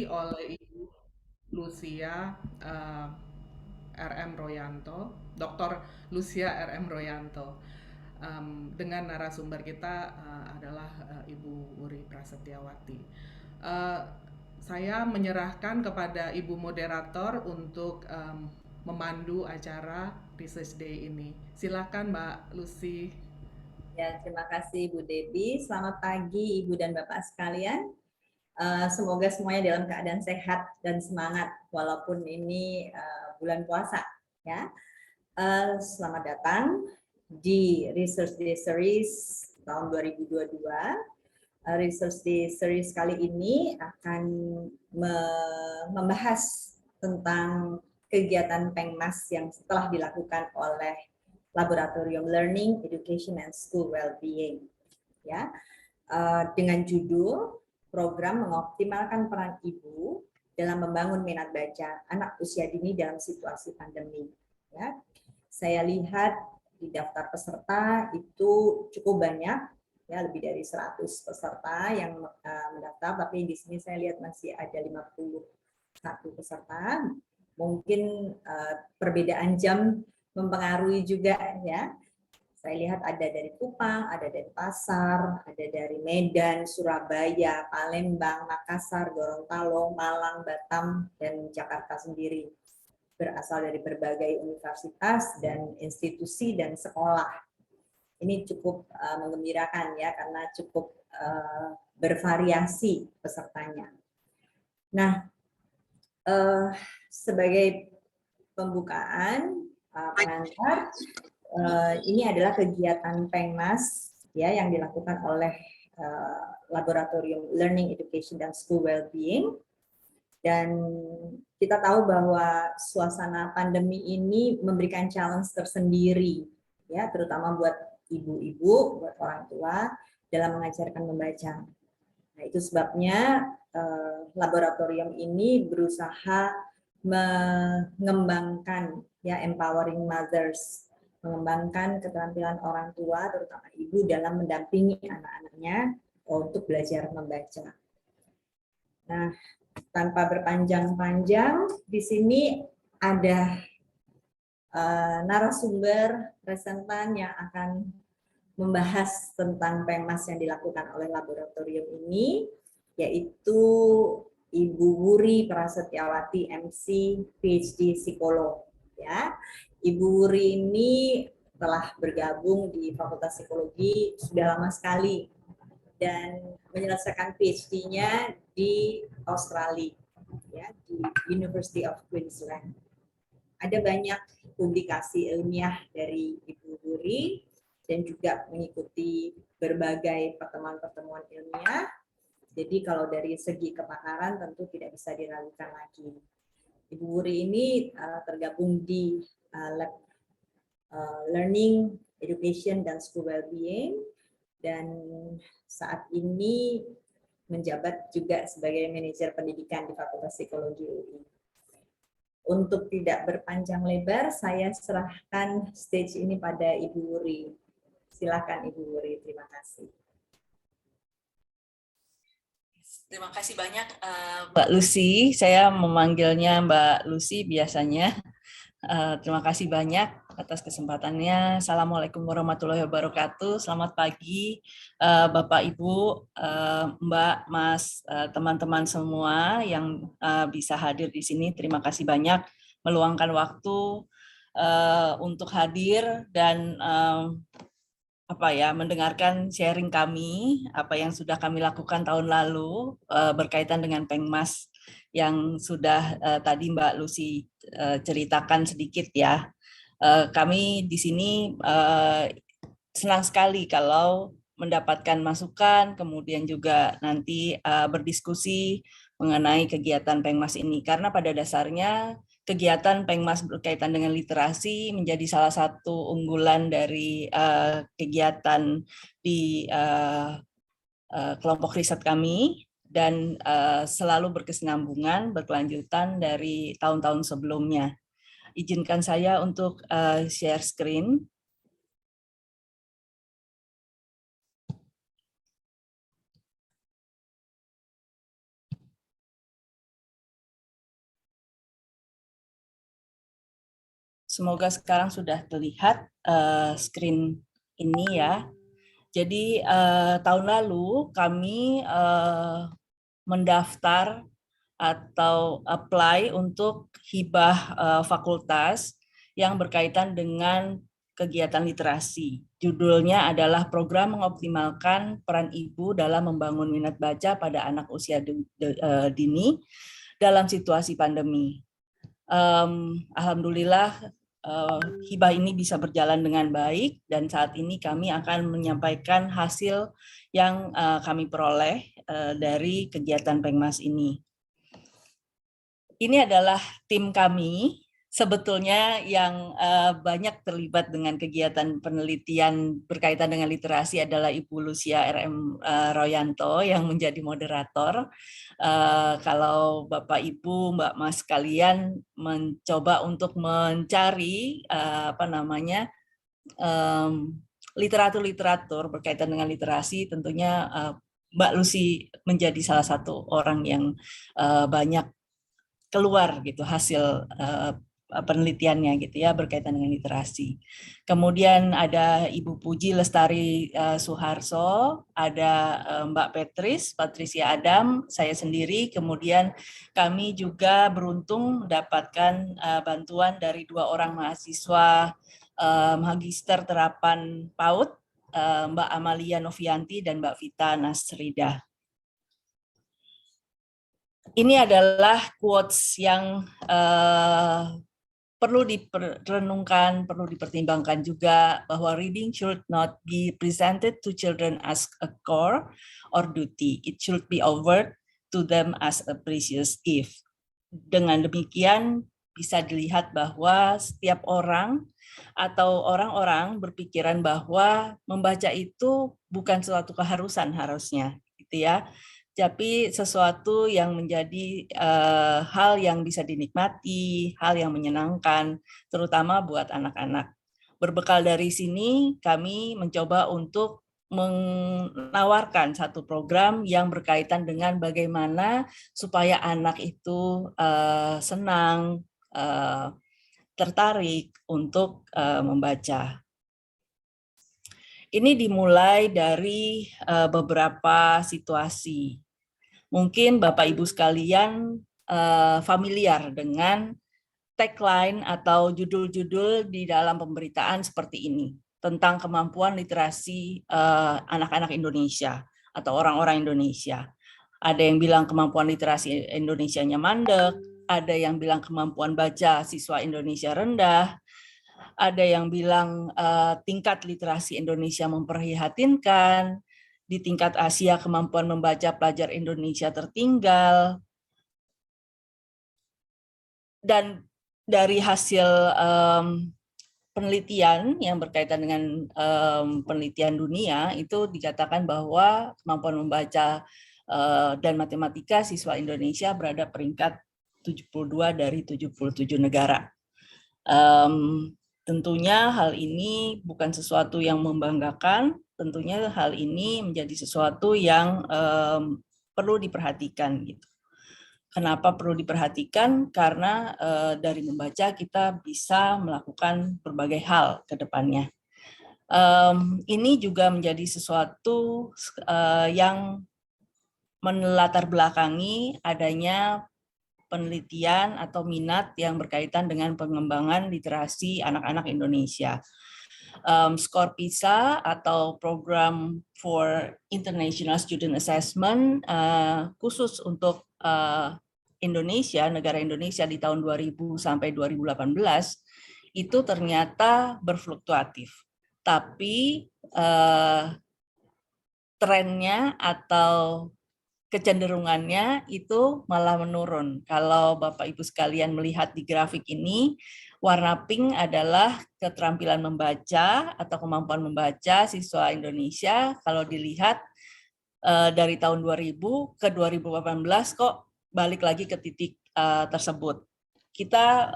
oleh Ibu Lucia eh, RM Royanto, Dr. Lucia RM Royanto. Dengan narasumber kita adalah Ibu Wuri Prasetyawati. Eh, saya menyerahkan kepada Ibu Moderator untuk memandu acara Research Day ini. Silakan Mbak Lucy. Ya, terima kasih Bu Debi. Selamat pagi Ibu dan Bapak sekalian. Semoga semuanya dalam keadaan sehat dan semangat walaupun ini bulan puasa. Ya, selamat datang di Research Day Series tahun 2022. Research Day Series kali ini akan membahas tentang kegiatan Pengmas yang telah dilakukan oleh Laboratorium Learning, Education, and School Wellbeing. Ya, dengan judul program mengoptimalkan peran ibu dalam membangun minat baca anak usia dini dalam situasi pandemi. Ya, saya lihat di daftar peserta itu cukup banyak, ya lebih dari 100 peserta yang mendaftar, tapi di sini saya lihat masih ada 51 peserta. Mungkin perbedaan jam mempengaruhi juga ya. Saya lihat ada dari Kupang, ada dari Pasar, ada dari Medan, Surabaya, Palembang, Makassar, Gorontalo, Malang, Batam, dan Jakarta sendiri. Berasal dari berbagai universitas dan institusi dan sekolah. Ini cukup menggembirakan ya, karena cukup bervariasi pesertanya. Nah, sebagai pembukaan pengantar, ini adalah kegiatan Pengmas ya yang dilakukan oleh Laboratorium Learning, Education, dan School Wellbeing. Dan kita tahu bahwa suasana pandemi ini memberikan challenge tersendiri, ya, terutama buat ibu-ibu, buat orang tua dalam mengajarkan membaca. Nah, itu sebabnya laboratorium ini berusaha mengembangkan ya empowering mothers, mengembangkan keterampilan orang tua, terutama ibu dalam mendampingi anak-anaknya untuk belajar membaca. Nah, tanpa berpanjang-panjang, di sini ada narasumber presentan yang akan membahas tentang Pengmas yang dilakukan oleh laboratorium ini, yaitu Ibu Wuri Prasetyawati, MC, PhD Psikolog. Ya, Ibu Wuri ini telah bergabung di Fakultas Psikologi sudah lama sekali dan menyelesaikan PhD-nya di Australia, ya, di University of Queensland. Ada banyak publikasi ilmiah dari Ibu Wuri dan juga mengikuti berbagai pertemuan-pertemuan ilmiah. Jadi kalau dari segi kepakaran tentu tidak bisa diragukan lagi. Ibu Wuri ini tergabung di Lab Learning, Education, dan School Wellbeing, dan saat ini menjabat juga sebagai manajer pendidikan di Fakultas Psikologi UI. Untuk tidak berpanjang lebar, saya serahkan stage ini pada Ibu Wuri. Silakan Ibu Wuri, terima kasih. Terima kasih banyak Mbak Lucy. Saya memanggilnya Mbak Lucy biasanya. Terima kasih banyak atas kesempatannya. Assalamualaikum warahmatullahi wabarakatuh. Selamat pagi Bapak, Ibu, Mbak, Mas, teman-teman semua yang bisa hadir di sini. Terima kasih banyak meluangkan waktu untuk hadir dan mendengarkan sharing kami, apa yang sudah kami lakukan tahun lalu berkaitan dengan Pengmas yang sudah tadi Mbak Lucy ceritakan sedikit ya. Kami di sini senang sekali kalau mendapatkan masukan, kemudian juga nanti berdiskusi mengenai kegiatan Pengmas ini, karena pada dasarnya kegiatan Pengmas berkaitan dengan literasi menjadi salah satu unggulan dari kegiatan di kelompok riset kami dan selalu berkesinambungan, berkelanjutan dari tahun-tahun sebelumnya. Izinkan saya untuk share screen. Semoga sekarang sudah terlihat screen ini ya. Jadi tahun lalu kami mendaftar atau apply untuk hibah fakultas yang berkaitan dengan kegiatan literasi. Judulnya adalah Program Mengoptimalkan Peran Ibu dalam Membangun Minat Baca pada Anak Usia Dini dalam Situasi Pandemi. Alhamdulillah hibah ini bisa berjalan dengan baik dan saat ini kami akan menyampaikan hasil yang kami peroleh dari kegiatan Pengmas ini. Ini adalah tim kami sebetulnya yang banyak terlibat dengan kegiatan penelitian berkaitan dengan literasi adalah Ibu Lucia RM Royanto yang menjadi moderator. Kalau Bapak Ibu, Mbak Mas kalian mencoba untuk mencari literatur-literatur berkaitan dengan literasi, tentunya Mbak Lucy menjadi salah satu orang yang banyak keluar gitu hasil penelitiannya gitu ya berkaitan dengan literasi. Kemudian ada Ibu Puji Lestari Suharso, ada Mbak Patricia Adam, saya sendiri. Kemudian kami juga beruntung mendapatkan bantuan dari 2 orang mahasiswa Magister Terapan PAUD, Mbak Amalia Novianti dan Mbak Vita Nasrida. Ini adalah quotes yang perlu direnungkan, perlu dipertimbangkan juga bahwa reading should not be presented to children as a chore or duty. It should be offered to them as a precious gift. Dengan demikian bisa dilihat bahwa setiap orang atau orang-orang berpikiran bahwa membaca itu bukan suatu keharusan harusnya, gitu ya. Tapi sesuatu yang menjadi hal yang bisa dinikmati, hal yang menyenangkan, terutama buat anak-anak. Berbekal dari sini, kami mencoba untuk menawarkan satu program yang berkaitan dengan bagaimana supaya anak itu senang, tertarik untuk membaca. Ini dimulai dari beberapa situasi. Mungkin Bapak Ibu sekalian familiar dengan tagline atau judul-judul di dalam pemberitaan seperti ini tentang kemampuan literasi anak-anak Indonesia atau orang-orang Indonesia. Ada yang bilang kemampuan literasi Indonesianya mandek, ada yang bilang kemampuan baca siswa Indonesia rendah, ada yang bilang tingkat literasi Indonesia memprihatinkan, di tingkat Asia kemampuan membaca pelajar Indonesia tertinggal. Dan dari hasil penelitian yang berkaitan dengan penelitian dunia itu dikatakan bahwa kemampuan membaca dan matematika siswa Indonesia berada peringkat 72 dari 77 negara. Tentunya hal ini bukan sesuatu yang membanggakan, tentunya hal ini menjadi sesuatu yang perlu diperhatikan gitu. Kenapa perlu diperhatikan? Karena dari membaca kita bisa melakukan berbagai hal ke depannya. Ini juga menjadi sesuatu yang melatar belakangi adanya penelitian atau minat yang berkaitan dengan pengembangan literasi anak-anak Indonesia. Skor PISA atau Program for International Student Assessment khusus untuk Indonesia, negara Indonesia di tahun 2000 sampai 2018 itu ternyata berfluktuatif. Tapi trennya atau kecenderungannya itu malah menurun. Kalau Bapak Ibu sekalian melihat di grafik ini, warna pink adalah keterampilan membaca atau kemampuan membaca siswa Indonesia. Kalau dilihat dari tahun 2000 ke 2018 kok balik lagi ke titik tersebut. Kita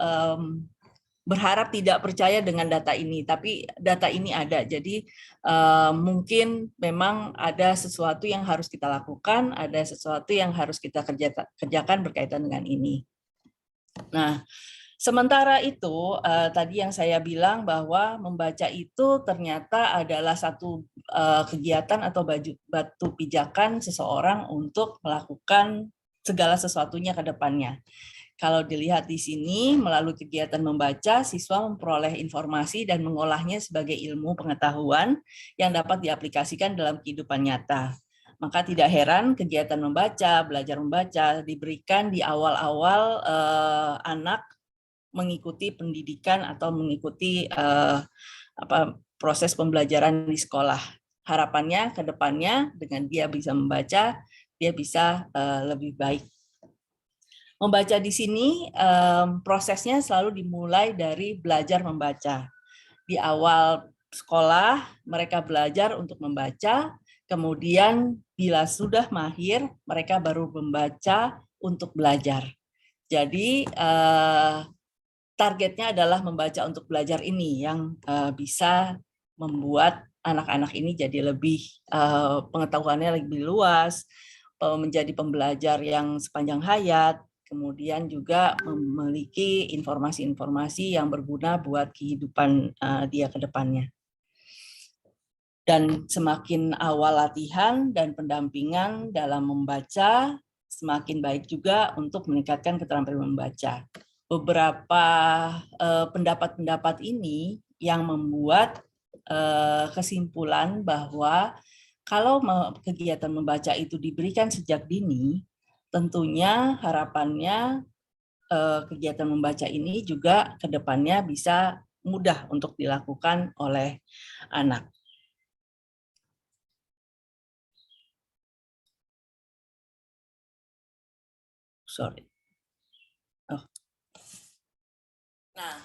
berharap tidak percaya dengan data ini, tapi data ini ada. Jadi mungkin memang ada sesuatu yang harus kita lakukan, ada sesuatu yang harus kita kerjakan berkaitan dengan ini. Nah, Sementara itu, tadi yang saya bilang bahwa membaca itu ternyata adalah satu kegiatan atau batu pijakan seseorang untuk melakukan segala sesuatunya ke depannya. Kalau dilihat di sini, melalui kegiatan membaca, siswa memperoleh informasi dan mengolahnya sebagai ilmu pengetahuan yang dapat diaplikasikan dalam kehidupan nyata. Maka tidak heran kegiatan membaca, belajar membaca diberikan di awal-awal anak mengikuti pendidikan atau mengikuti proses pembelajaran di sekolah. Harapannya ke depannya dengan dia bisa membaca, dia bisa lebih baik. Membaca di sini prosesnya selalu dimulai dari belajar membaca. Di awal sekolah mereka belajar untuk membaca, kemudian bila sudah mahir mereka baru membaca untuk belajar. Jadi targetnya adalah membaca untuk belajar ini yang bisa membuat anak-anak ini jadi lebih pengetahuannya lebih luas, menjadi pembelajar yang sepanjang hayat, kemudian juga memiliki informasi-informasi yang berguna buat kehidupan dia ke depannya. Dan semakin awal latihan dan pendampingan dalam membaca, semakin baik juga untuk meningkatkan keterampilan membaca. Beberapa pendapat-pendapat ini yang membuat kesimpulan bahwa kalau kegiatan membaca itu diberikan sejak dini, tentunya harapannya kegiatan membaca ini juga ke depannya bisa mudah untuk dilakukan oleh anak. Sorry. Oh. Nah,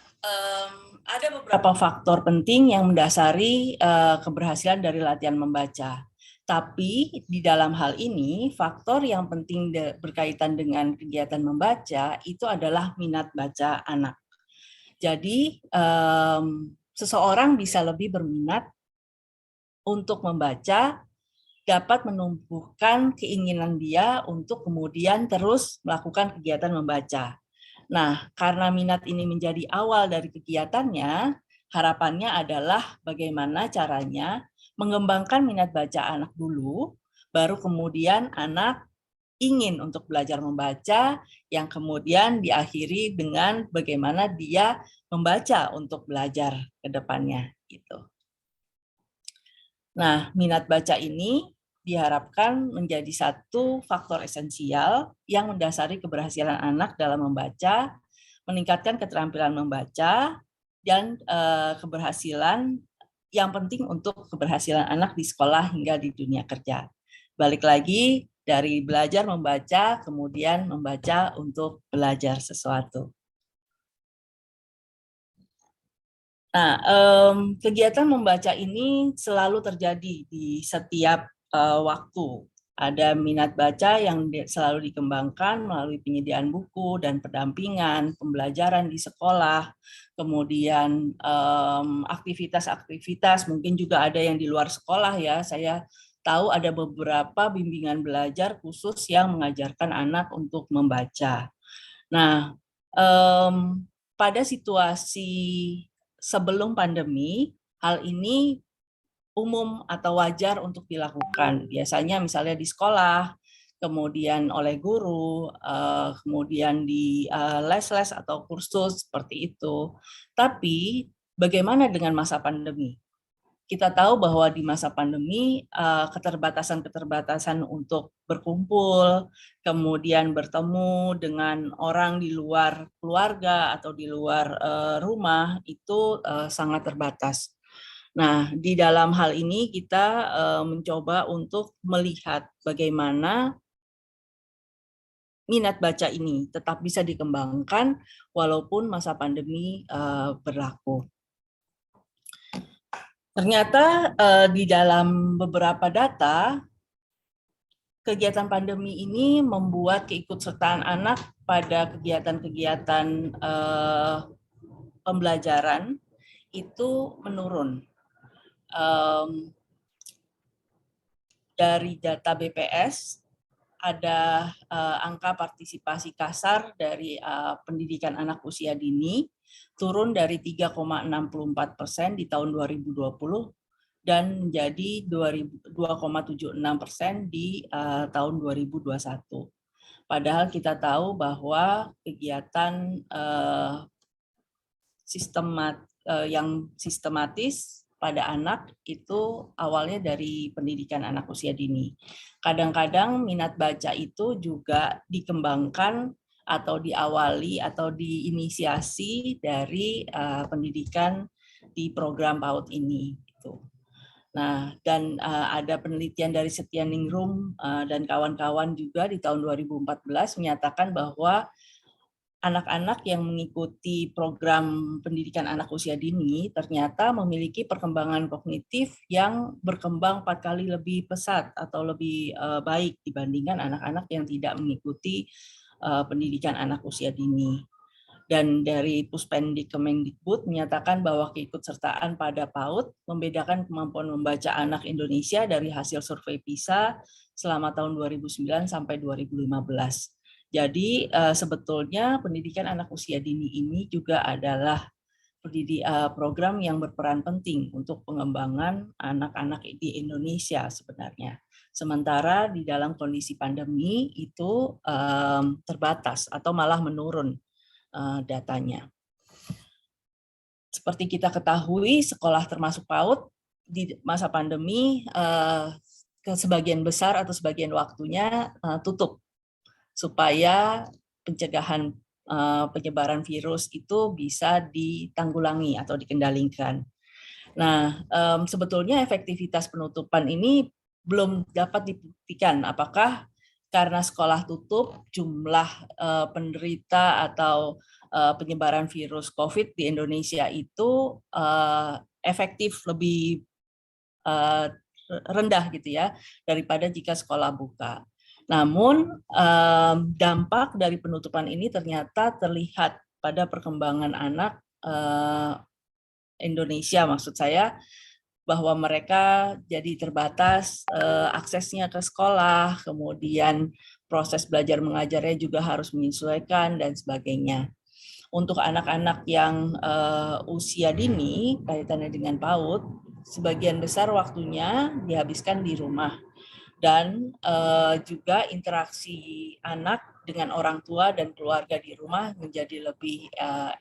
ada beberapa faktor penting yang mendasari keberhasilan dari latihan membaca. Tapi di dalam hal ini, faktor yang penting berkaitan dengan kegiatan membaca itu adalah minat baca anak. Jadi, seseorang bisa lebih berminat untuk membaca, dapat menumbuhkan keinginan dia untuk kemudian terus melakukan kegiatan membaca. Nah, karena minat ini menjadi awal dari kegiatannya, harapannya adalah bagaimana caranya mengembangkan minat baca anak dulu, baru kemudian anak ingin untuk belajar membaca, yang kemudian diakhiri dengan bagaimana dia membaca untuk belajar ke depannya. Gitu. Nah, minat baca ini diharapkan menjadi satu faktor esensial yang mendasari keberhasilan anak dalam membaca, meningkatkan keterampilan membaca, dan keberhasilan yang penting untuk keberhasilan anak di sekolah hingga di dunia kerja. Balik lagi dari belajar membaca, kemudian membaca untuk belajar sesuatu. Nah, kegiatan membaca ini selalu terjadi di setiap waktu. Ada minat baca yang selalu dikembangkan melalui penyediaan buku dan pendampingan, pembelajaran di sekolah, kemudian aktivitas-aktivitas, mungkin juga ada yang di luar sekolah ya. Saya tahu ada beberapa bimbingan belajar khusus yang mengajarkan anak untuk membaca. Nah, pada situasi sebelum pandemi, hal ini umum atau wajar untuk dilakukan. Biasanya misalnya di sekolah, kemudian oleh guru, kemudian di les-les atau kursus seperti itu. Tapi bagaimana dengan masa pandemi? Kita tahu bahwa di masa pandemi keterbatasan-keterbatasan untuk berkumpul, kemudian bertemu dengan orang di luar keluarga atau di luar rumah itu sangat terbatas. Nah, di dalam hal ini kita mencoba untuk melihat bagaimana minat baca ini tetap bisa dikembangkan walaupun masa pandemi berlaku. Ternyata di dalam beberapa data, kegiatan pandemi ini membuat keikutsertaan anak pada kegiatan-kegiatan pembelajaran itu menurun. Dari data BPS, ada angka partisipasi kasar dari pendidikan anak usia dini turun dari 3,64% di tahun 2020 dan menjadi 2,76% di tahun 2021. Padahal kita tahu bahwa kegiatan yang sistematis pada anak itu awalnya dari pendidikan anak usia dini. Kadang-kadang minat baca itu juga dikembangkan atau diawali atau diinisiasi dari pendidikan di program PAUD ini. Nah, dan ada penelitian dari Setianingrum dan kawan-kawan juga di tahun 2014 menyatakan bahwa anak-anak yang mengikuti program pendidikan anak usia dini ternyata memiliki perkembangan kognitif yang berkembang 4 kali lebih pesat atau lebih baik dibandingkan anak-anak yang tidak mengikuti pendidikan anak usia dini. Dan dari Puspendik Kemendikbud menyatakan bahwa keikutsertaan pada PAUD membedakan kemampuan membaca anak Indonesia dari hasil survei PISA selama tahun 2009 sampai 2015. Jadi sebetulnya pendidikan anak usia dini ini juga adalah program yang berperan penting untuk pengembangan anak-anak di Indonesia sebenarnya. Sementara di dalam kondisi pandemi itu terbatas atau malah menurun datanya. Seperti kita ketahui, sekolah termasuk PAUD di masa pandemi ke sebagian besar atau sebagian waktunya tutup supaya pencegahan penyebaran virus itu bisa ditanggulangi atau dikendalikan. Nah, sebetulnya efektivitas penutupan ini belum dapat dibuktikan apakah karena sekolah tutup, jumlah penderita atau penyebaran virus COVID di Indonesia itu efektif lebih rendah gitu ya daripada jika sekolah buka. Namun dampak dari penutupan ini ternyata terlihat pada perkembangan anak Indonesia, maksud saya bahwa mereka jadi terbatas aksesnya ke sekolah, kemudian proses belajar mengajarnya juga harus menyesuaikan dan sebagainya. Untuk anak-anak yang usia dini kaitannya dengan PAUD, sebagian besar waktunya dihabiskan di rumah dan juga interaksi anak dengan orang tua dan keluarga di rumah menjadi lebih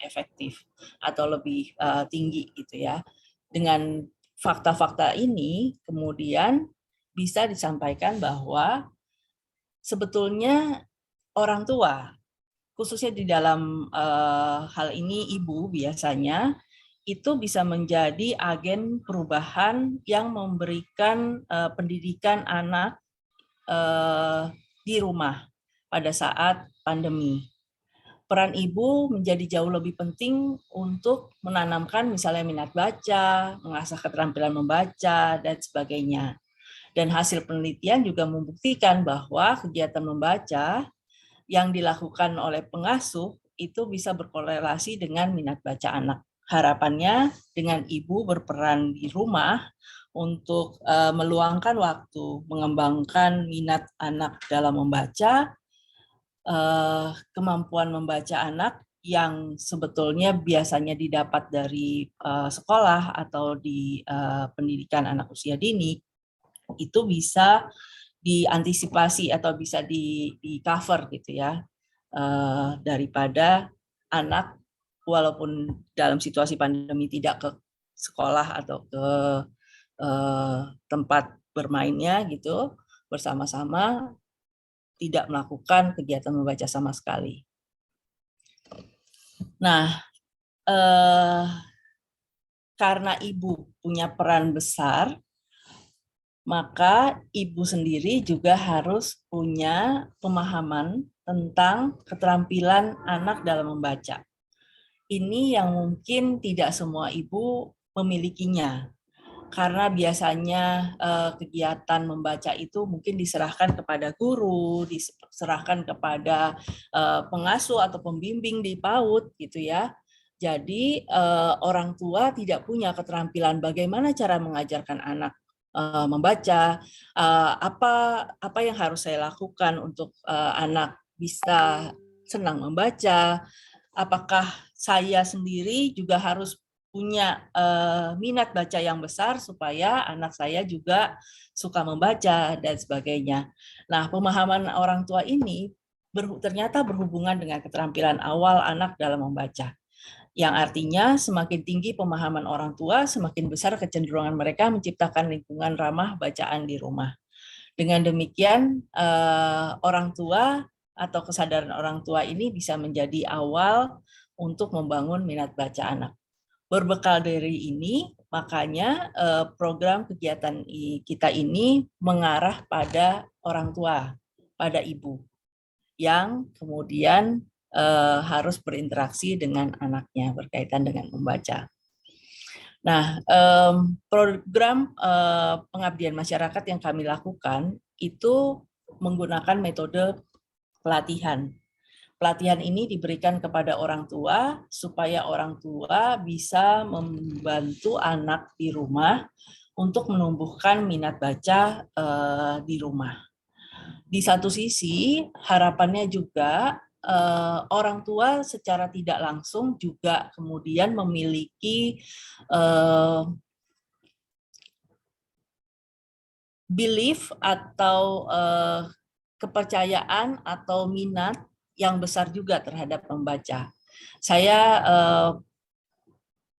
efektif atau lebih tinggi gitu ya. Dengan fakta-fakta ini kemudian bisa disampaikan bahwa sebetulnya orang tua, khususnya di dalam hal ini ibu biasanya, itu bisa menjadi agen perubahan yang memberikan pendidikan anak di rumah pada saat pandemi. Peran ibu menjadi jauh lebih penting untuk menanamkan misalnya minat baca, mengasah keterampilan membaca, dan sebagainya. Dan hasil penelitian juga membuktikan bahwa kegiatan membaca yang dilakukan oleh pengasuh itu bisa berkorelasi dengan minat baca anak. Harapannya dengan ibu berperan di rumah untuk meluangkan waktu, mengembangkan minat anak dalam membaca, kemampuan membaca anak yang sebetulnya biasanya didapat dari sekolah atau di pendidikan anak usia dini itu bisa diantisipasi atau bisa di cover gitu ya daripada anak walaupun dalam situasi pandemi tidak ke sekolah atau ke tempat bermainnya gitu bersama-sama tidak melakukan kegiatan membaca sama sekali. Nah, karena ibu punya peran besar, maka ibu sendiri juga harus punya pemahaman tentang keterampilan anak dalam membaca. Ini yang mungkin tidak semua ibu memilikinya. Karena biasanya kegiatan membaca itu mungkin diserahkan kepada guru, diserahkan kepada pengasuh atau pembimbing di PAUD gitu ya. Jadi orang tua tidak punya keterampilan bagaimana cara mengajarkan anak membaca, apa yang harus saya lakukan untuk anak bisa senang membaca, apakah saya sendiri juga harus punya minat baca yang besar supaya anak saya juga suka membaca dan sebagainya. Nah, pemahaman orang tua ini ternyata berhubungan dengan keterampilan awal anak dalam membaca. Yang artinya semakin tinggi pemahaman orang tua, semakin besar kecenderungan mereka menciptakan lingkungan ramah bacaan di rumah. Dengan demikian, orang tua atau kesadaran orang tua ini bisa menjadi awal untuk membangun minat baca anak. Berbekal dari ini, makanya program kegiatan kita ini mengarah pada orang tua, pada ibu, yang kemudian harus berinteraksi dengan anaknya berkaitan dengan membaca. Nah, program pengabdian masyarakat yang kami lakukan itu menggunakan metode pelatihan. Pelatihan ini diberikan kepada orang tua supaya orang tua bisa membantu anak di rumah untuk menumbuhkan minat baca di rumah. Di satu sisi, harapannya juga orang tua secara tidak langsung juga kemudian memiliki belief atau kepercayaan atau minat yang besar juga terhadap membaca. Saya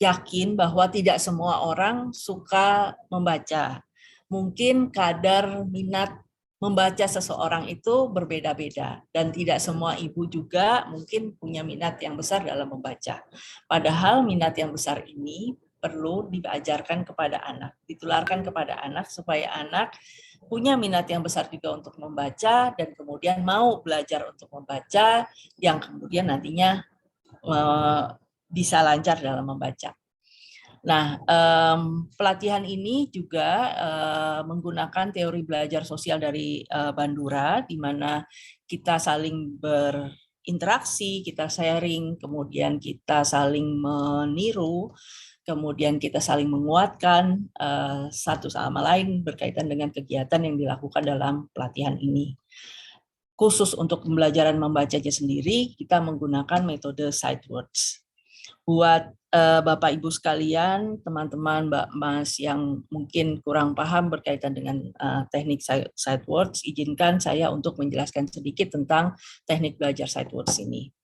yakin bahwa tidak semua orang suka membaca. Mungkin kadar minat membaca seseorang itu berbeda-beda dan tidak semua ibu juga mungkin punya minat yang besar dalam membaca. Padahal minat yang besar ini perlu diajarkan kepada anak, ditularkan kepada anak supaya anak punya minat yang besar juga untuk membaca dan kemudian mau belajar untuk membaca yang kemudian nantinya bisa lancar dalam membaca. Nah, pelatihan ini juga menggunakan teori belajar sosial dari Bandura, di mana kita saling berinteraksi, kita sharing, kemudian kita saling meniru, kemudian kita saling menguatkan satu sama lain berkaitan dengan kegiatan yang dilakukan dalam pelatihan ini. Khusus untuk pembelajaran membacanya sendiri, kita menggunakan metode sight words. Buat Bapak Ibu sekalian, teman-teman Mbak Mas yang mungkin kurang paham berkaitan dengan teknik sight words, izinkan saya untuk menjelaskan sedikit tentang teknik belajar sight words ini.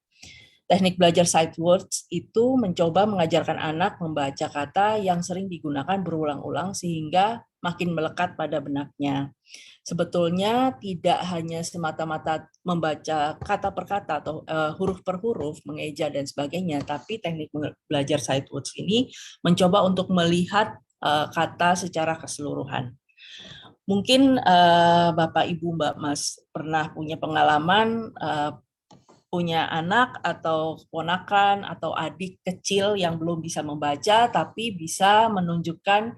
Teknik belajar sight words itu mencoba mengajarkan anak membaca kata yang sering digunakan berulang-ulang sehingga makin melekat pada benaknya. Sebetulnya tidak hanya semata-mata membaca kata per kata atau huruf per huruf, mengeja dan sebagainya, tapi teknik belajar sight words ini mencoba untuk melihat kata secara keseluruhan. Mungkin Bapak, Ibu, Mbak, Mas pernah punya pengalaman punya anak atau ponakan atau adik kecil yang belum bisa membaca tapi bisa menunjukkan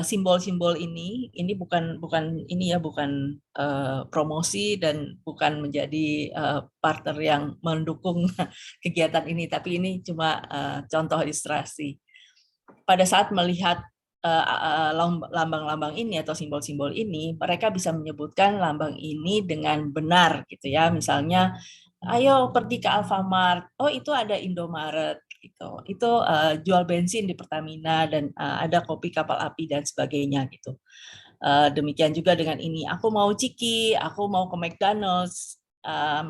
simbol-simbol ini bukan ini ya, bukan promosi dan bukan menjadi partner yang mendukung kegiatan ini, tapi ini cuma contoh ilustrasi. Pada saat melihat lambang-lambang ini atau simbol-simbol ini, mereka bisa menyebutkan lambang ini dengan benar gitu ya. Misalnya, ayo pergi ke Alfamart, oh itu ada Indomaret gitu. Itu jual bensin di Pertamina dan ada kopi kapal api dan sebagainya gitu. Demikian juga dengan ini, aku mau ciki, aku mau ke McDonald's,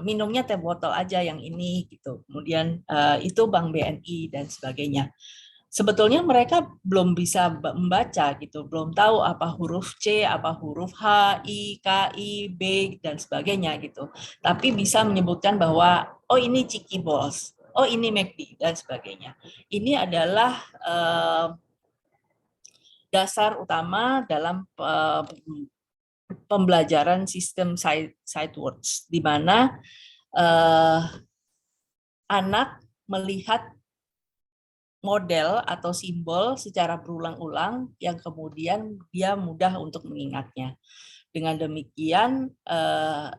minumnya teh botol aja yang ini gitu. Kemudian itu Bank BNI dan sebagainya. Sebetulnya mereka belum bisa membaca gitu, belum tahu apa huruf C, apa huruf H, I, K, I, B dan sebagainya gitu. Tapi bisa menyebutkan bahwa oh ini Chiki Balls, oh ini McD dan sebagainya. Ini adalah dasar utama dalam pembelajaran sistem sight words, di mana anak melihat model atau simbol secara berulang-ulang yang kemudian dia mudah untuk mengingatnya. Dengan demikian,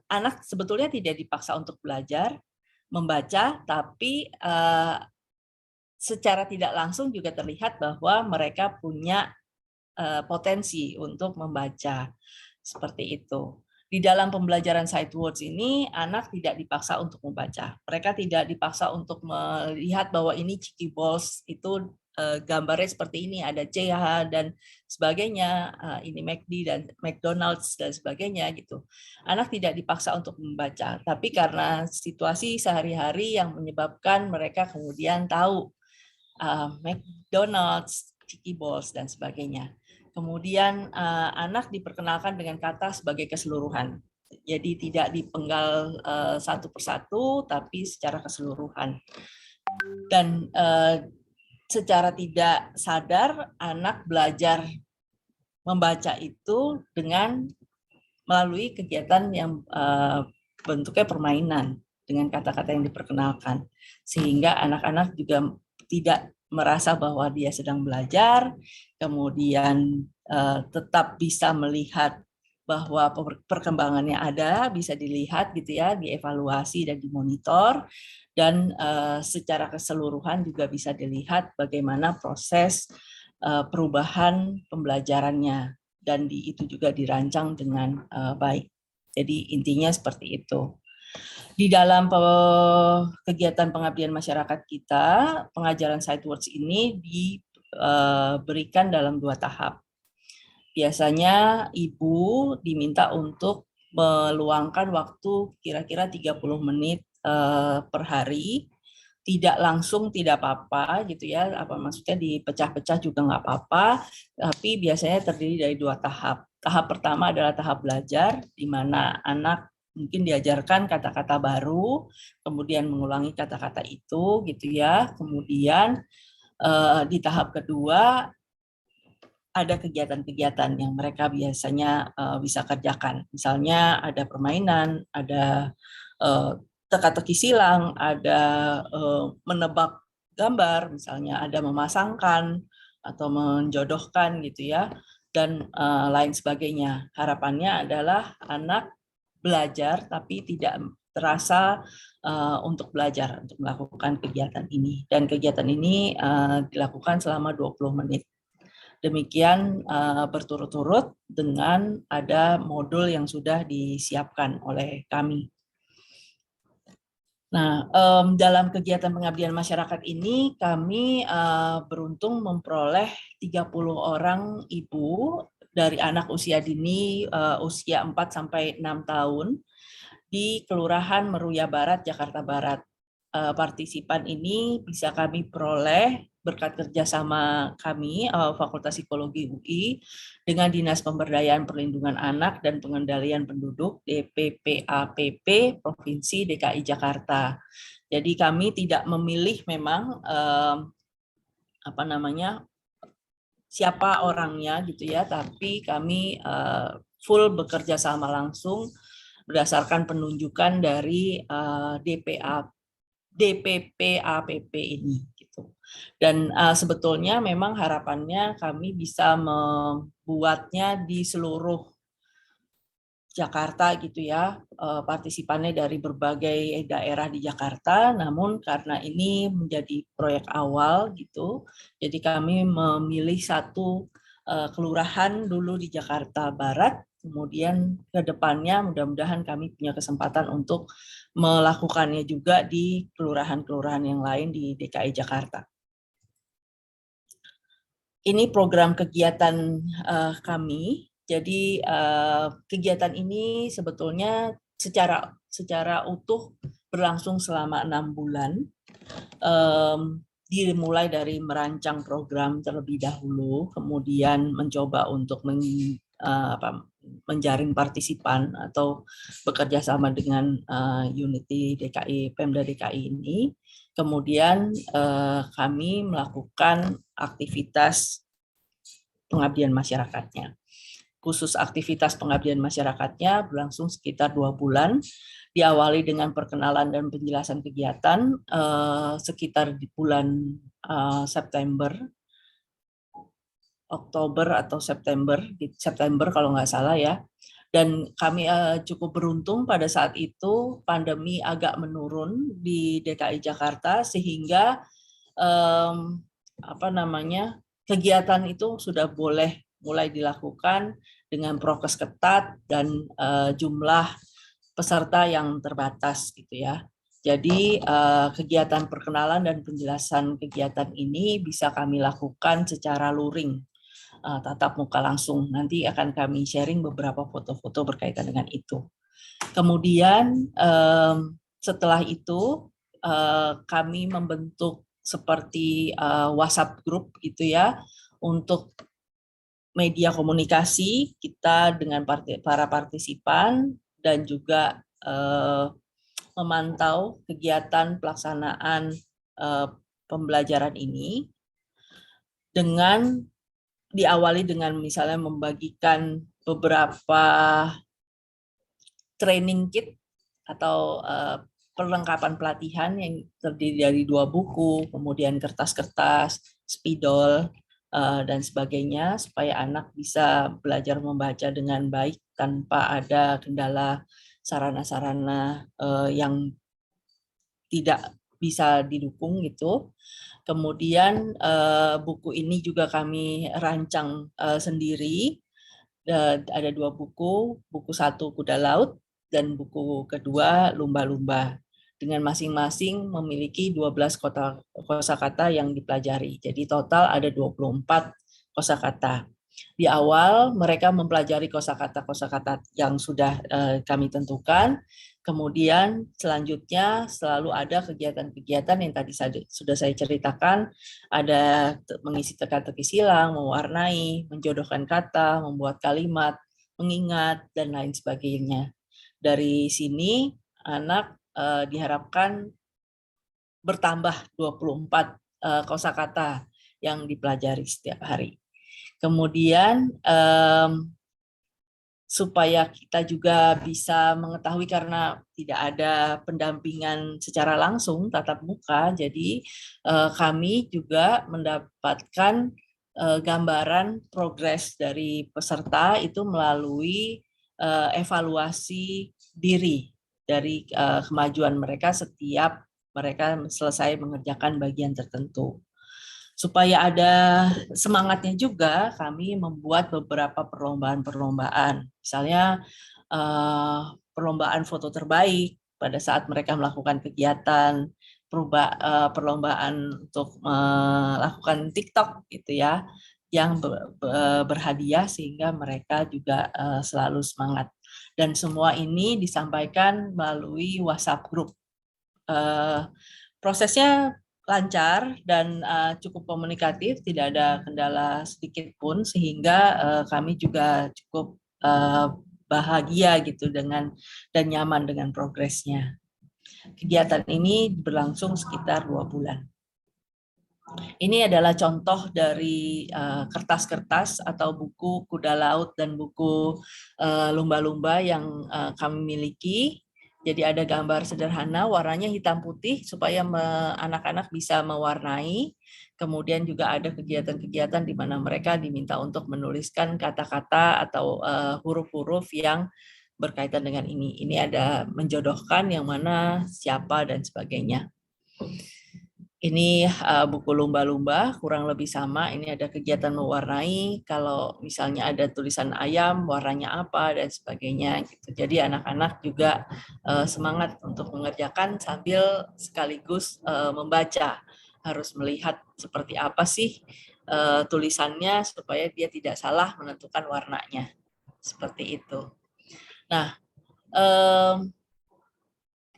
anak sebetulnya tidak dipaksa untuk belajar membaca, tapi secara tidak langsung juga terlihat bahwa mereka punya potensi untuk membaca seperti itu. Di dalam pembelajaran sight words ini, anak tidak dipaksa untuk membaca. Mereka tidak dipaksa untuk melihat bahwa ini Cheeky Balls, itu gambarnya seperti ini, ada CH dan sebagainya, ini McD dan McDonald's dan sebagainya gitu. Anak tidak dipaksa untuk membaca, tapi karena situasi sehari-hari yang menyebabkan mereka kemudian tahu McDonald's, Cheeky Balls dan sebagainya. Kemudian anak diperkenalkan dengan kata sebagai keseluruhan. Jadi tidak dipenggal satu persatu, tapi secara keseluruhan. Dan secara tidak sadar anak belajar membaca itu dengan melalui kegiatan yang bentuknya permainan dengan kata-kata yang diperkenalkan. Sehingga anak-anak juga tidak merasa bahwa dia sedang belajar, kemudian tetap bisa melihat bahwa perkembangannya ada, bisa dilihat gitu ya, dievaluasi dan dimonitor, dan secara keseluruhan juga bisa dilihat bagaimana proses perubahan pembelajarannya, dan itu juga dirancang dengan baik. Jadi intinya seperti itu. Di dalam kegiatan pengabdian masyarakat kita, pengajaran sight words ini diberikan dalam 2 tahap. Biasanya ibu diminta untuk meluangkan waktu kira-kira 30 menit per hari, tidak langsung tidak apa-apa gitu ya, apa maksudnya dipecah-pecah juga nggak apa-apa, tapi biasanya terdiri dari 2 tahap. Tahap pertama adalah tahap belajar, di mana anak mungkin diajarkan kata-kata baru, kemudian mengulangi kata-kata itu gitu ya. Kemudian di tahap kedua ada kegiatan-kegiatan yang mereka biasanya bisa kerjakan. Misalnya ada permainan, ada teka-teki silang, ada menebak gambar, misalnya ada memasangkan atau menjodohkan gitu ya, dan lain sebagainya. Harapannya adalah anak belajar tapi tidak terasa untuk belajar, untuk melakukan kegiatan ini. Dan kegiatan ini dilakukan selama 20 menit. Demikian berturut-turut dengan ada modul yang sudah disiapkan oleh kami. Nah, dalam kegiatan pengabdian masyarakat ini kami beruntung memperoleh 30 orang ibu dari anak usia dini, usia 4 sampai 6 tahun di Kelurahan Meruya Barat, Jakarta Barat. Partisipan ini bisa kami peroleh berkat kerjasama kami, Fakultas Psikologi UI, dengan Dinas Pemberdayaan Perlindungan Anak dan Pengendalian Penduduk DPPAPP Provinsi DKI Jakarta. Jadi kami tidak memilih memang siapa orangnya gitu ya, tapi kami full bekerja sama langsung berdasarkan penunjukan dari DPPAPP ini gitu. Dan sebetulnya memang harapannya kami bisa membuatnya di seluruh Jakarta gitu ya, partisipannya dari berbagai daerah di Jakarta, namun karena ini menjadi proyek awal gitu, jadi kami memilih satu kelurahan dulu di Jakarta Barat, kemudian ke depannya mudah-mudahan kami punya kesempatan untuk melakukannya juga di kelurahan-kelurahan yang lain di DKI Jakarta. Ini program kegiatan kami. Jadi kegiatan ini sebetulnya secara utuh berlangsung selama 6 bulan. Dimulai dari merancang program terlebih dahulu, kemudian mencoba untuk menjaring partisipan atau bekerja sama dengan Unity DKI, Pemda DKI ini. Kemudian kami melakukan aktivitas pengabdian masyarakatnya. Khusus aktivitas pengabdian masyarakatnya berlangsung sekitar 2 bulan. Diawali dengan perkenalan dan penjelasan kegiatan sekitar di bulan September, Oktober atau September kalau nggak salah ya. Dan kami cukup beruntung pada saat itu pandemi agak menurun di DKI Jakarta sehingga kegiatan itu sudah boleh mulai dilakukan dengan prokes ketat dan jumlah peserta yang terbatas gitu ya. Jadi kegiatan perkenalan dan penjelasan kegiatan ini bisa kami lakukan secara luring, tatap muka langsung. Nanti akan kami sharing beberapa foto-foto berkaitan dengan itu. Kemudian setelah itu kami membentuk seperti WhatsApp group gitu ya untuk media komunikasi kita dengan para partisipan dan juga memantau kegiatan pelaksanaan pembelajaran ini dengan diawali dengan misalnya membagikan beberapa training kit atau perlengkapan pelatihan yang terdiri dari 2 buku, kemudian kertas-kertas, spidol, dan sebagainya, supaya anak bisa belajar membaca dengan baik tanpa ada kendala sarana-sarana yang tidak bisa didukung gitu. Kemudian buku ini juga kami rancang sendiri. Ada 2 buku, buku 1 Kuda Laut dan buku kedua Lumba-Lumba. Dengan masing-masing memiliki 12 kosakata yang dipelajari. Jadi total ada 24 kosakata. Di awal mereka mempelajari kosakata-kosakata yang sudah kami tentukan. Kemudian selanjutnya selalu ada kegiatan-kegiatan yang tadi sudah saya ceritakan, ada mengisi teka-teki silang, mewarnai, menjodohkan kata, membuat kalimat, mengingat, dan lain sebagainya. Dari sini anak diharapkan bertambah 24 kosakata yang dipelajari setiap hari. Kemudian supaya kita juga bisa mengetahui karena tidak ada pendampingan secara langsung tatap muka, jadi kami juga mendapatkan gambaran progres dari peserta itu melalui evaluasi diri dari kemajuan mereka setiap mereka selesai mengerjakan bagian tertentu. Supaya ada semangatnya juga, kami membuat beberapa perlombaan-perlombaan. Misalnya perlombaan foto terbaik pada saat mereka melakukan kegiatan, perlombaan untuk melakukan TikTok gitu ya, yang berhadiah sehingga mereka juga selalu semangat. Dan semua ini disampaikan melalui WhatsApp group. Prosesnya lancar dan cukup komunikatif, tidak ada kendala sedikit pun, sehingga kami juga cukup bahagia gitu dengan dan nyaman dengan progresnya. Kegiatan ini berlangsung sekitar 2 bulan. Ini adalah contoh dari kertas-kertas atau buku Kuda Laut dan buku Lumba-Lumba yang kami miliki. Jadi ada gambar sederhana, warnanya hitam putih supaya anak-anak bisa mewarnai. Kemudian juga ada kegiatan-kegiatan di mana mereka diminta untuk menuliskan kata-kata atau huruf-huruf yang berkaitan dengan ini. Ini ada menjodohkan yang mana, siapa, dan sebagainya. Ini buku Lumba-Lumba, kurang lebih sama. Ini ada kegiatan mewarnai, kalau misalnya ada tulisan ayam, warnanya apa, dan sebagainya. Gitu. Jadi anak-anak juga semangat untuk mengerjakan sambil sekaligus membaca. Harus melihat seperti apa sih tulisannya supaya dia tidak salah menentukan warnanya. Seperti itu. Nah,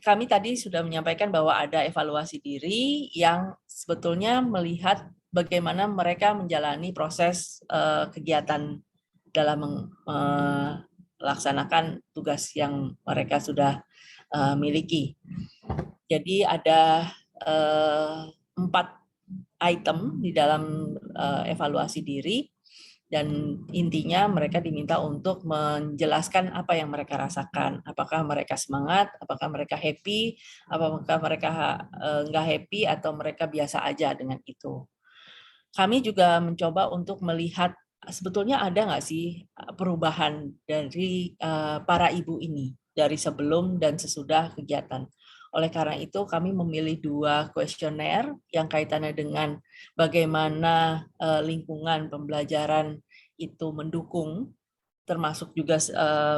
kami tadi sudah menyampaikan bahwa ada evaluasi diri yang sebetulnya melihat bagaimana mereka menjalani proses kegiatan dalam melaksanakan tugas yang mereka sudah miliki. Jadi ada 4 item di dalam evaluasi diri. Dan intinya mereka diminta untuk menjelaskan apa yang mereka rasakan. Apakah mereka semangat, apakah mereka happy, apakah mereka nggak happy, atau mereka biasa aja dengan itu. Kami juga mencoba untuk melihat sebetulnya ada nggak sih perubahan dari para ibu ini dari sebelum dan sesudah kegiatan. Oleh karena itu kami memilih 2 kuesioner yang kaitannya dengan bagaimana lingkungan pembelajaran itu mendukung, termasuk juga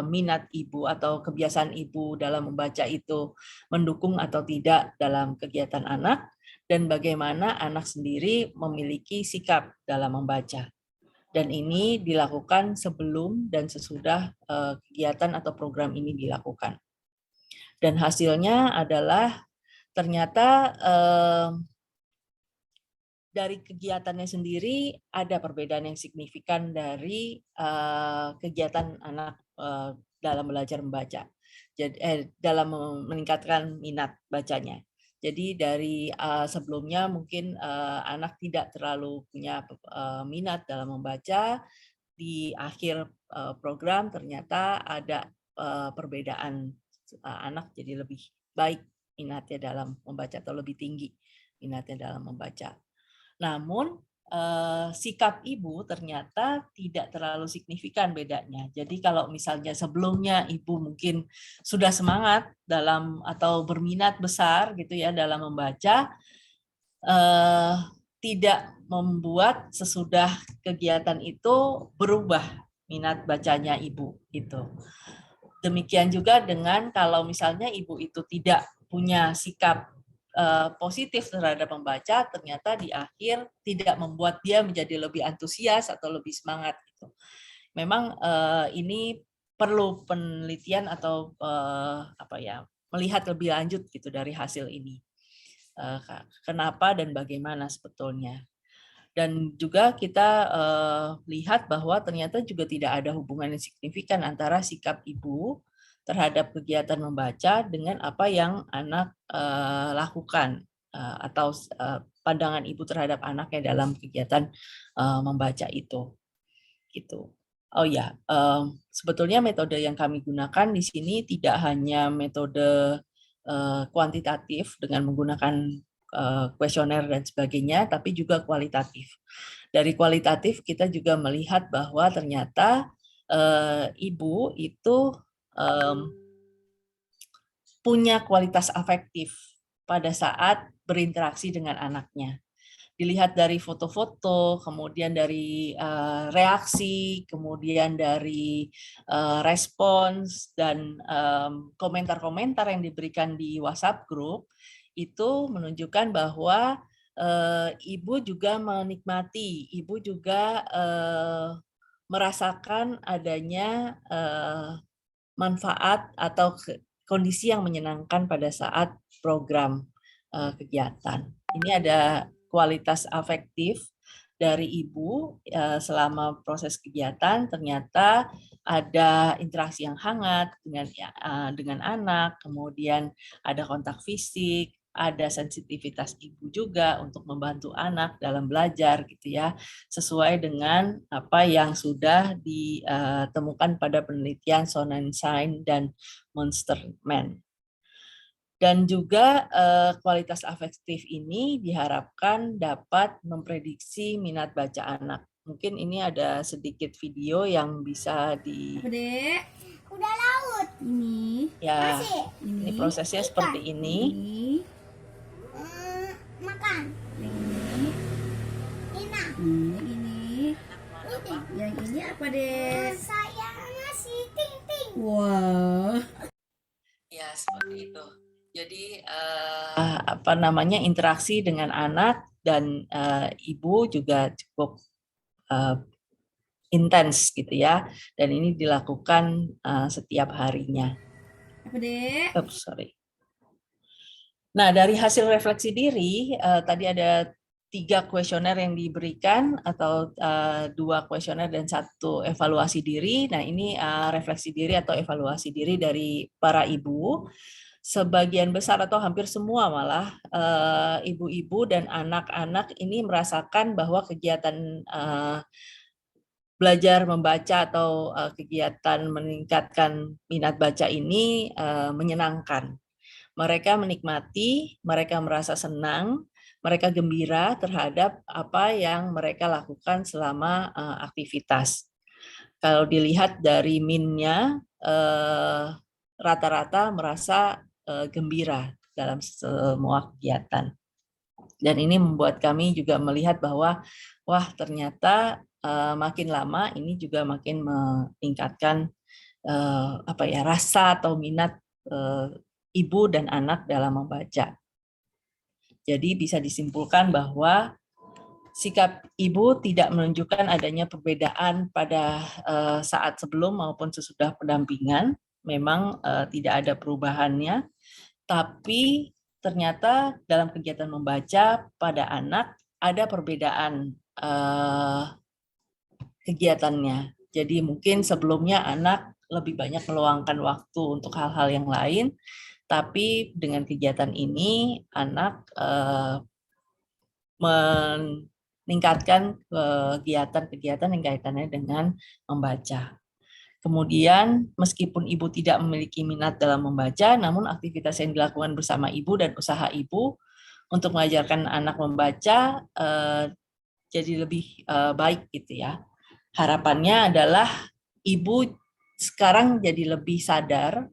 minat ibu atau kebiasaan ibu dalam membaca itu mendukung atau tidak dalam kegiatan anak, dan bagaimana anak sendiri memiliki sikap dalam membaca. Dan ini dilakukan sebelum dan sesudah kegiatan atau program ini dilakukan. Dan hasilnya adalah ternyata dari kegiatannya sendiri ada perbedaan yang signifikan dari kegiatan anak dalam belajar membaca. Jadi dalam meningkatkan minat bacanya. Jadi dari sebelumnya mungkin anak tidak terlalu punya minat dalam membaca, di akhir program ternyata ada perbedaan, anak jadi lebih baik minatnya dalam membaca atau lebih tinggi minatnya dalam membaca. Namun sikap ibu ternyata tidak terlalu signifikan bedanya. Jadi kalau misalnya sebelumnya ibu mungkin sudah semangat dalam atau berminat besar gitu ya dalam membaca, tidak membuat sesudah kegiatan itu berubah minat bacanya ibu itu. Demikian juga dengan kalau misalnya ibu itu tidak punya sikap positif terhadap membaca, ternyata di akhir tidak membuat dia menjadi lebih antusias atau lebih semangat. Gitu. Memang ini perlu penelitian atau melihat lebih lanjut gitu dari hasil ini. Kenapa dan bagaimana sebetulnya. Dan juga kita lihat bahwa ternyata juga tidak ada hubungan yang signifikan antara sikap ibu terhadap kegiatan membaca dengan apa yang anak lakukan atau pandangan ibu terhadap anaknya dalam kegiatan membaca itu. Gitu. Oh ya, sebetulnya metode yang kami gunakan di sini tidak hanya metode kuantitatif dengan menggunakan kuesioner dan sebagainya, tapi juga kualitatif. Dari kualitatif kita juga melihat bahwa ternyata ibu itu punya kualitas afektif pada saat berinteraksi dengan anaknya. Dilihat dari foto-foto, kemudian dari reaksi, kemudian dari respons, dan komentar-komentar yang diberikan di WhatsApp group, itu menunjukkan bahwa ibu juga menikmati, ibu juga merasakan adanya manfaat atau kondisi yang menyenangkan pada saat program kegiatan. Ini ada kualitas afektif dari ibu selama proses kegiatan, ternyata ada interaksi yang hangat dengan anak, kemudian ada kontak fisik, ada sensitivitas ibu juga untuk membantu anak dalam belajar gitu ya, sesuai dengan apa yang sudah ditemukan pada penelitian Sonnenschein dan Munsterman. Dan juga kualitas afektif ini diharapkan dapat memprediksi minat baca anak. Mungkin ini ada sedikit video yang bisa di. Dek, udah laut. Ini. Ya, Masih. Ini prosesnya ikan. Seperti ini. Makan. Ini. Yang ini apa deh? Saya ngasih ting-ting. Wah. Ya, seperti itu. Jadi interaksi dengan anak dan ibu juga cukup intens gitu ya, dan ini dilakukan setiap harinya. Apa deh? Nah, dari hasil refleksi diri tadi ada 3 kuesioner yang diberikan atau 2 kuesioner dan 1 evaluasi diri. Nah, ini refleksi diri atau evaluasi diri dari para ibu. Sebagian besar atau hampir semua malah ibu-ibu dan anak-anak ini merasakan bahwa kegiatan belajar membaca atau kegiatan meningkatkan minat baca ini menyenangkan. Mereka menikmati, mereka merasa senang, mereka gembira terhadap apa yang mereka lakukan selama aktivitas. Kalau dilihat dari min-nya, rata-rata merasa gembira dalam semua kegiatan. Dan ini membuat kami juga melihat bahwa wah ternyata makin lama ini juga makin meningkatkan rasa atau minat ibu dan anak dalam membaca. Jadi bisa disimpulkan bahwa sikap ibu tidak menunjukkan adanya perbedaan pada saat sebelum maupun sesudah pendampingan. Memang tidak ada perubahannya, tapi ternyata dalam kegiatan membaca pada anak ada perbedaan kegiatannya. Jadi mungkin sebelumnya anak lebih banyak meluangkan waktu untuk hal-hal yang lain, tapi dengan kegiatan ini anak meningkatkan kegiatan-kegiatan yang kaitannya dengan membaca. Kemudian, meskipun ibu tidak memiliki minat dalam membaca, namun aktivitas yang dilakukan bersama ibu dan usaha ibu untuk mengajarkan anak membaca jadi lebih baik gitu ya. Harapannya adalah ibu sekarang jadi lebih sadar,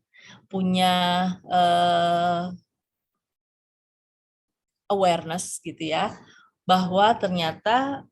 punya awareness gitu ya, bahwa ternyata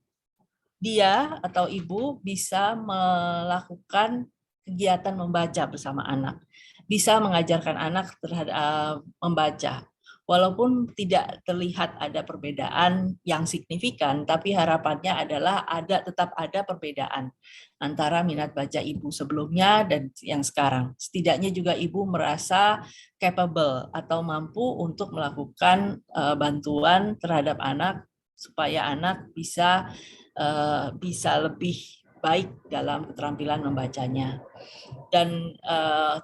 dia atau ibu bisa melakukan kegiatan membaca bersama anak, bisa mengajarkan anak terhadap membaca. Walaupun tidak terlihat ada perbedaan yang signifikan, tapi harapannya adalah tetap ada perbedaan antara minat baca ibu sebelumnya dan yang sekarang. Setidaknya juga ibu merasa capable atau mampu untuk melakukan bantuan terhadap anak supaya anak bisa lebih baik dalam keterampilan membacanya. Dan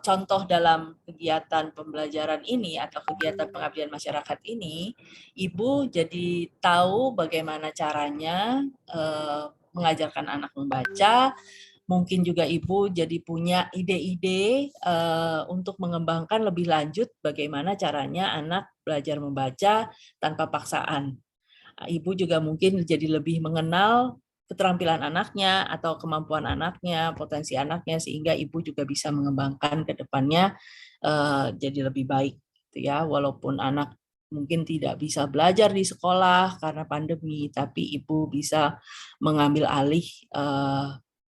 contoh dalam kegiatan pembelajaran ini atau kegiatan pengabdian masyarakat ini, ibu jadi tahu bagaimana caranya mengajarkan anak membaca. Mungkin juga ibu jadi punya ide-ide untuk mengembangkan lebih lanjut bagaimana caranya anak belajar membaca tanpa paksaan. Ibu juga mungkin jadi lebih mengenal keterampilan anaknya atau kemampuan anaknya, potensi anaknya, sehingga ibu juga bisa mengembangkan ke depannya jadi lebih baik gitu ya. Walaupun anak mungkin tidak bisa belajar di sekolah karena pandemi, tapi ibu bisa mengambil alih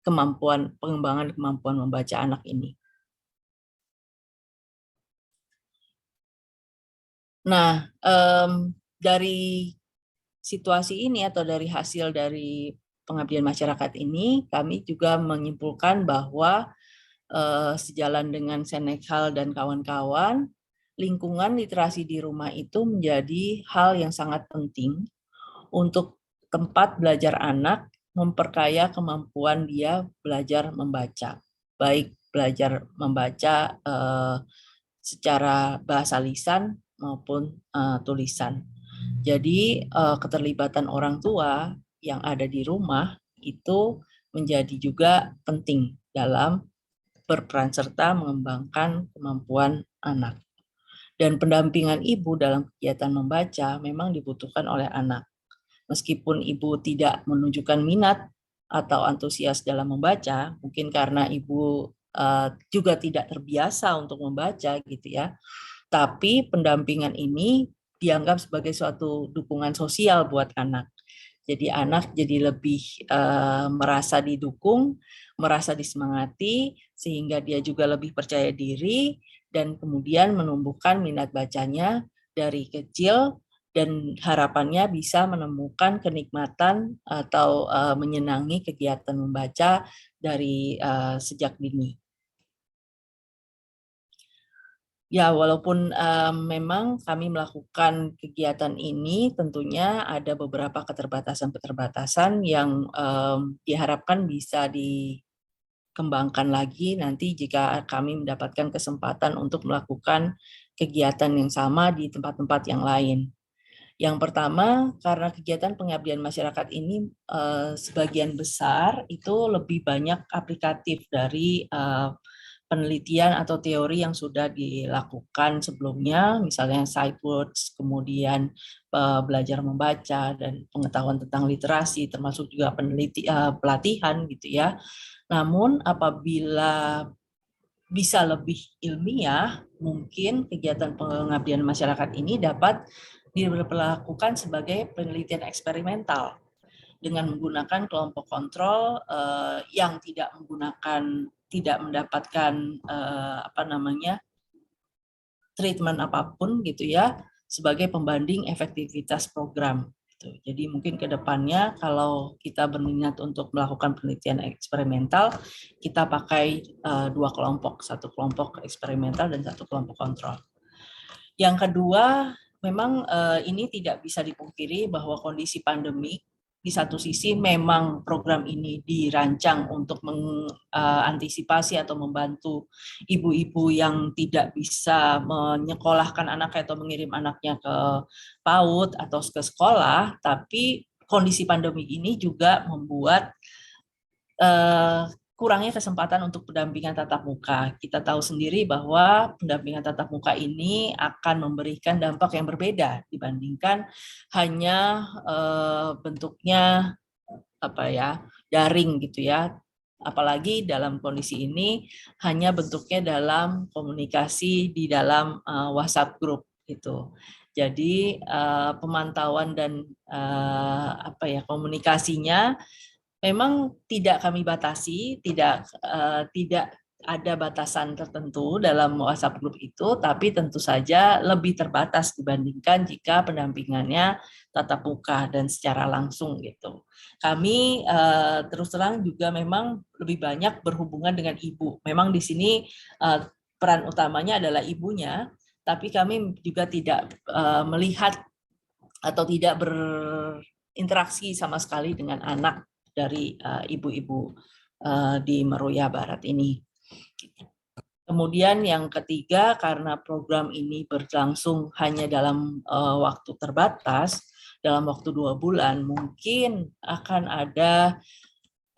pengembangan kemampuan membaca anak ini. Nah, dari situasi ini atau dari hasil dari pengabdian masyarakat ini, kami juga menyimpulkan bahwa sejalan dengan Senegal dan kawan-kawan, lingkungan literasi di rumah itu menjadi hal yang sangat penting untuk tempat belajar anak memperkaya kemampuan dia belajar membaca, baik belajar membaca secara bahasa lisan maupun tulisan. Jadi keterlibatan orang tua yang ada di rumah itu menjadi juga penting dalam berperan serta mengembangkan kemampuan anak. Dan pendampingan ibu dalam kegiatan membaca memang dibutuhkan oleh anak. Meskipun ibu tidak menunjukkan minat atau antusias dalam membaca, mungkin karena ibu juga tidak terbiasa untuk membaca gitu ya. Tapi pendampingan ini dianggap sebagai suatu dukungan sosial buat anak. Jadi anak jadi lebih merasa didukung, merasa disemangati, sehingga dia juga lebih percaya diri, dan kemudian menumbuhkan minat bacanya dari kecil, dan harapannya bisa menemukan kenikmatan atau menyenangi kegiatan membaca dari sejak dini. Ya, walaupun memang kami melakukan kegiatan ini, tentunya ada beberapa keterbatasan-keterbatasan yang diharapkan bisa dikembangkan lagi nanti jika kami mendapatkan kesempatan untuk melakukan kegiatan yang sama di tempat-tempat yang lain. Yang pertama, karena kegiatan pengabdian masyarakat ini sebagian besar itu lebih banyak aplikatif dari penelitian atau teori yang sudah dilakukan sebelumnya, misalnya sight words, kemudian belajar membaca dan pengetahuan tentang literasi, termasuk juga pelatihan gitu ya. Namun apabila bisa lebih ilmiah, mungkin kegiatan pengabdian masyarakat ini dapat dilakukan sebagai penelitian eksperimental. dengan menggunakan kelompok kontrol yang tidak mendapatkan treatment apapun gitu ya, sebagai pembanding efektivitas program. Jadi mungkin ke depannya kalau kita berminat untuk melakukan penelitian eksperimental, kita pakai 2 kelompok, 1 kelompok eksperimental dan 1 kelompok kontrol. Yang kedua, memang ini tidak bisa dipungkiri bahwa kondisi pandemi di satu sisi memang program ini dirancang untuk mengantisipasi atau membantu ibu-ibu yang tidak bisa menyekolahkan anaknya atau mengirim anaknya ke PAUD atau ke sekolah, tapi kondisi pandemi ini juga membuat kurangnya kesempatan untuk pendampingan tatap muka. Kita tahu sendiri bahwa pendampingan tatap muka ini akan memberikan dampak yang berbeda dibandingkan hanya bentuknya daring gitu ya. Apalagi dalam kondisi ini hanya bentuknya dalam komunikasi di dalam WhatsApp group gitu. Jadi pemantauan dan komunikasinya memang tidak kami batasi, tidak ada batasan tertentu dalam WhatsApp group itu, tapi tentu saja lebih terbatas dibandingkan jika pendampingannya tatap muka dan secara langsung gitu. Kami terus terang juga memang lebih banyak berhubungan dengan ibu. Memang di sini peran utamanya adalah ibunya, tapi kami juga tidak melihat atau tidak berinteraksi sama sekali dengan anak dari ibu-ibu di Meruya Barat ini. Kemudian yang ketiga, karena program ini berlangsung hanya dalam waktu terbatas, dalam waktu 2 bulan, mungkin akan ada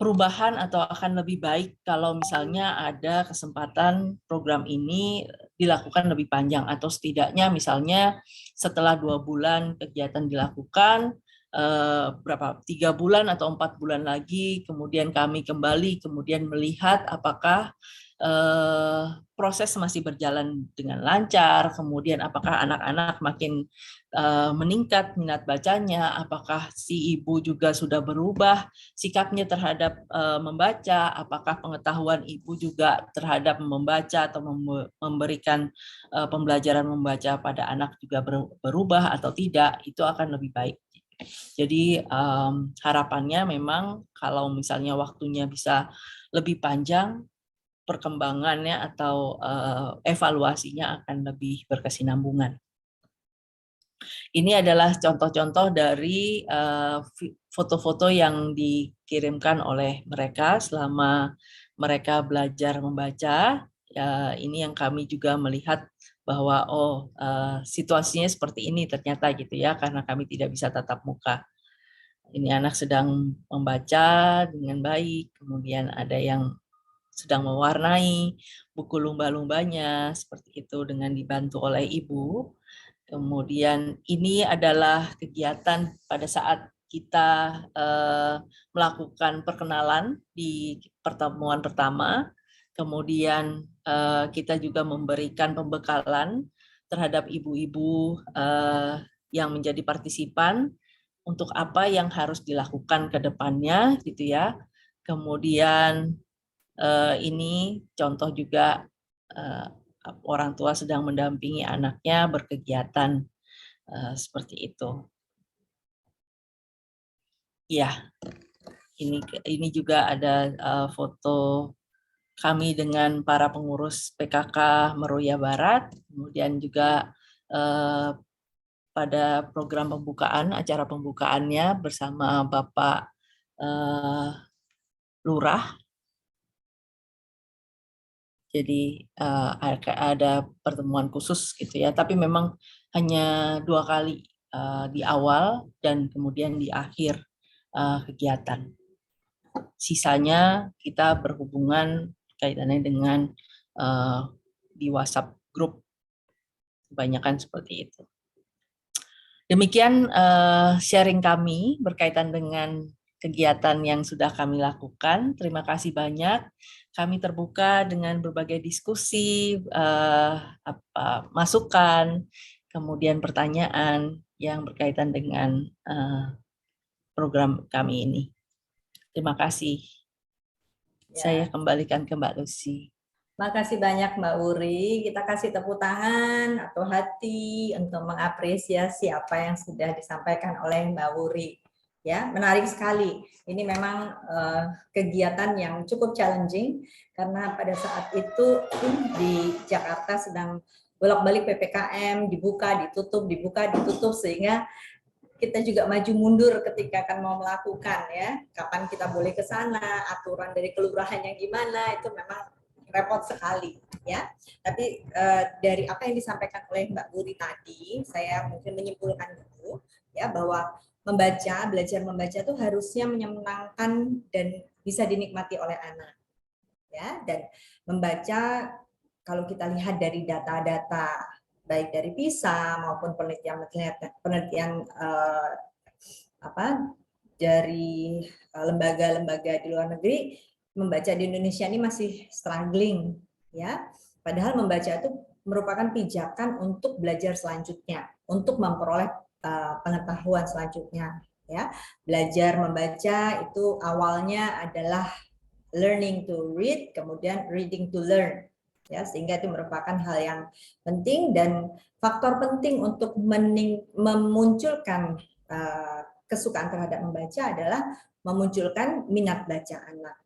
perubahan atau akan lebih baik kalau misalnya ada kesempatan program ini dilakukan lebih panjang, atau setidaknya misalnya setelah 2 bulan kegiatan dilakukan, 3 bulan atau 4 bulan lagi, kemudian kami kembali kemudian melihat apakah proses masih berjalan dengan lancar, kemudian apakah anak-anak makin meningkat minat bacanya, apakah si ibu juga sudah berubah sikapnya terhadap membaca, apakah pengetahuan ibu juga terhadap membaca atau memberikan pembelajaran membaca pada anak juga berubah atau tidak, itu akan lebih baik. Jadi harapannya memang kalau misalnya waktunya bisa lebih panjang, perkembangannya atau evaluasinya akan lebih berkesinambungan. Ini adalah contoh-contoh dari foto-foto yang dikirimkan oleh mereka selama mereka belajar membaca. Ini yang kami juga melihat bahwa situasinya seperti ini ternyata gitu ya, karena kami tidak bisa tatap muka. Ini anak sedang membaca dengan baik, kemudian ada yang sedang mewarnai buku lumba-lumbanya seperti itu dengan dibantu oleh ibu. Kemudian ini adalah kegiatan pada saat kita melakukan perkenalan di pertemuan pertama. Kemudian kita juga memberikan pembekalan terhadap ibu-ibu yang menjadi partisipan untuk apa yang harus dilakukan ke depannya gitu ya. Kemudian ini contoh juga orang tua sedang mendampingi anaknya berkegiatan seperti itu. Ya, ini juga ada foto kami dengan para pengurus PKK Meruya Barat, kemudian juga pada program pembukaan, acara pembukaannya bersama Bapak Lurah. Jadi ada pertemuan khusus gitu ya, tapi memang hanya 2 kali di awal dan kemudian di akhir kegiatan. Sisanya kita berhubungan kaitannya dengan di WhatsApp group, kebanyakan seperti itu. Demikian sharing kami berkaitan dengan kegiatan yang sudah kami lakukan. Terima kasih banyak. Kami terbuka dengan berbagai diskusi, masukan, kemudian pertanyaan yang berkaitan dengan program kami ini. Terima kasih. Ya. Saya kembalikan ke Mbak Lucy. Makasih banyak Mbak Uri. Kita kasih tepuk tangan atau hati untuk mengapresiasi apa yang sudah disampaikan oleh Mbak Uri. Ya, menarik sekali. Ini memang kegiatan yang cukup challenging karena pada saat itu di Jakarta sedang bolak-balik PPKM, dibuka, ditutup sehingga kita juga maju mundur ketika akan mau melakukan ya. Kapan kita boleh ke sana, aturan dari kelurahannya gimana, itu memang repot sekali ya. Tapi dari apa yang disampaikan oleh Mbak Uri tadi, saya mungkin menyimpulkan dulu ya bahwa belajar membaca itu harusnya menyenangkan dan bisa dinikmati oleh anak. Ya, dan membaca kalau kita lihat dari data-data baik dari PISA maupun penelitian dari lembaga-lembaga di luar negeri, membaca di Indonesia ini masih struggling ya. Padahal membaca itu merupakan pijakan untuk belajar selanjutnya, untuk memperoleh pengetahuan selanjutnya ya. Belajar membaca itu awalnya adalah learning to read, kemudian reading to learn ya, sehingga itu merupakan hal yang penting dan faktor penting untuk memunculkan kesukaan terhadap membaca adalah memunculkan minat baca anak.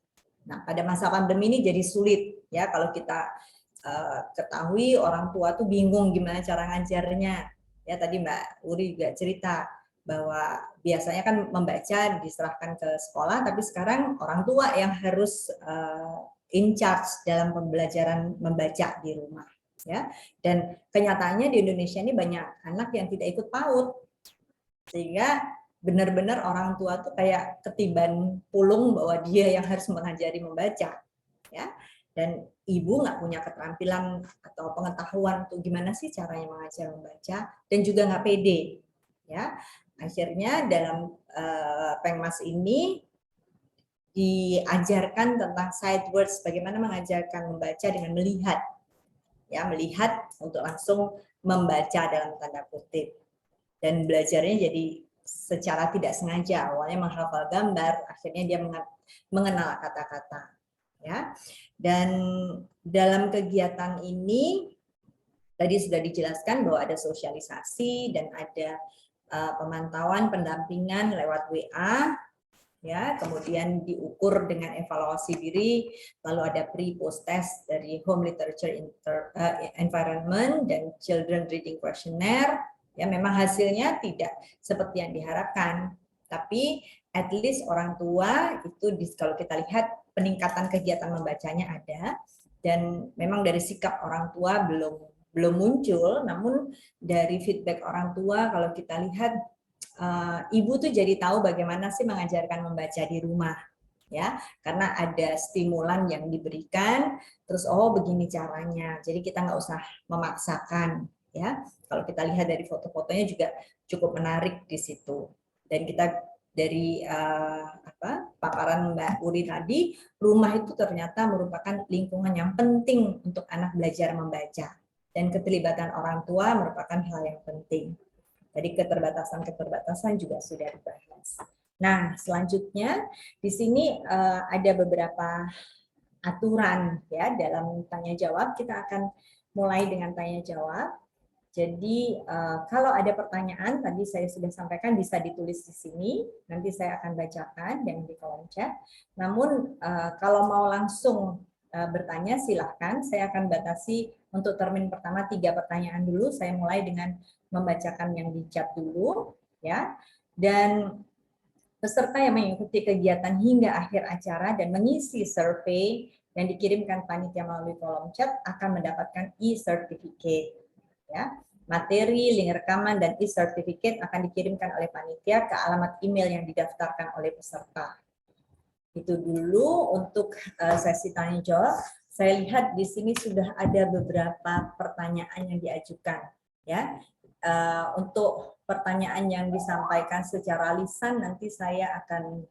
Nah, pada masa pandemi ini jadi sulit ya, kalau kita ketahui orang tua tuh bingung gimana cara ngajarnya. Ya, tadi Mbak Uri juga cerita bahwa biasanya kan membaca diserahkan ke sekolah, tapi sekarang orang tua yang harus in charge dalam pembelajaran membaca di rumah ya. Dan kenyataannya di Indonesia ini banyak anak yang tidak ikut PAUD, sehingga benar-benar orang tua tuh kayak ketiban pulung bahwa dia yang harus mengajari membaca ya. Dan ibu nggak punya keterampilan atau pengetahuan tuh gimana sih caranya mengajar membaca, dan juga nggak pede ya. Akhirnya dalam Pengmas ini diajarkan tentang sight words, bagaimana mengajarkan membaca dengan melihat ya, melihat untuk langsung membaca dalam tanda kutip. Dan belajarnya jadi secara tidak sengaja, awalnya menghafal gambar, akhirnya dia mengenal kata-kata ya. Dan dalam kegiatan ini tadi sudah dijelaskan bahwa ada sosialisasi dan ada pemantauan pendampingan lewat WA ya, kemudian diukur dengan evaluasi diri, lalu ada pre-post test dari home literature environment dan children reading questionnaire ya. Memang hasilnya tidak seperti yang diharapkan, tapi at least orang tua itu kalau kita lihat peningkatan kegiatan membacanya ada, dan memang dari sikap orang tua belum muncul, namun dari feedback orang tua kalau kita lihat ibu tuh jadi tahu bagaimana sih mengajarkan membaca di rumah ya, karena ada stimulan yang diberikan, terus oh begini caranya, jadi kita nggak usah memaksakan ya. Kalau kita lihat dari foto-fotonya juga cukup menarik di situ, dan kita dari paparan Mbak Uri tadi, rumah itu ternyata merupakan lingkungan yang penting untuk anak belajar membaca, dan keterlibatan orang tua merupakan hal yang penting. Jadi keterbatasan juga sudah dibahas. Nah, selanjutnya di sini ada beberapa aturan ya dalam tanya jawab. Kita akan mulai dengan tanya jawab. Jadi kalau ada pertanyaan, tadi saya sudah sampaikan bisa ditulis di sini. Nanti saya akan bacakan dan di kolom chat. Namun kalau mau langsung bertanya silahkan. Saya akan batasi untuk termin pertama 3 pertanyaan dulu. Saya mulai dengan membacakan yang di chat dulu ya. Dan peserta yang mengikuti kegiatan hingga akhir acara dan mengisi survei yang dikirimkan panitia melalui kolom chat akan mendapatkan e-certificate ya. Materi, link rekaman, dan e-certificate akan dikirimkan oleh panitia ke alamat email yang didaftarkan oleh peserta. Itu dulu untuk sesi tanya jawab. Saya lihat di sini sudah ada beberapa pertanyaan yang diajukan ya. Untuk pertanyaan yang disampaikan secara lisan nanti saya akan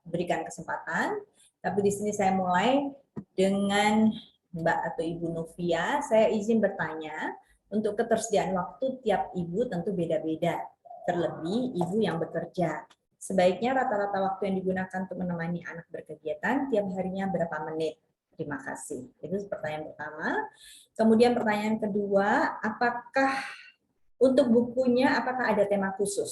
berikan kesempatan. Tapi di sini saya mulai dengan Mbak atau Ibu Novia. Saya izin bertanya, untuk ketersediaan waktu tiap ibu tentu beda-beda, terlebih ibu yang bekerja. Sebaiknya rata-rata waktu yang digunakan untuk menemani anak berkegiatan tiap harinya berapa menit? Terima kasih. Itu pertanyaan pertama. Kemudian pertanyaan kedua, apakah untuk bukunya apakah ada tema khusus?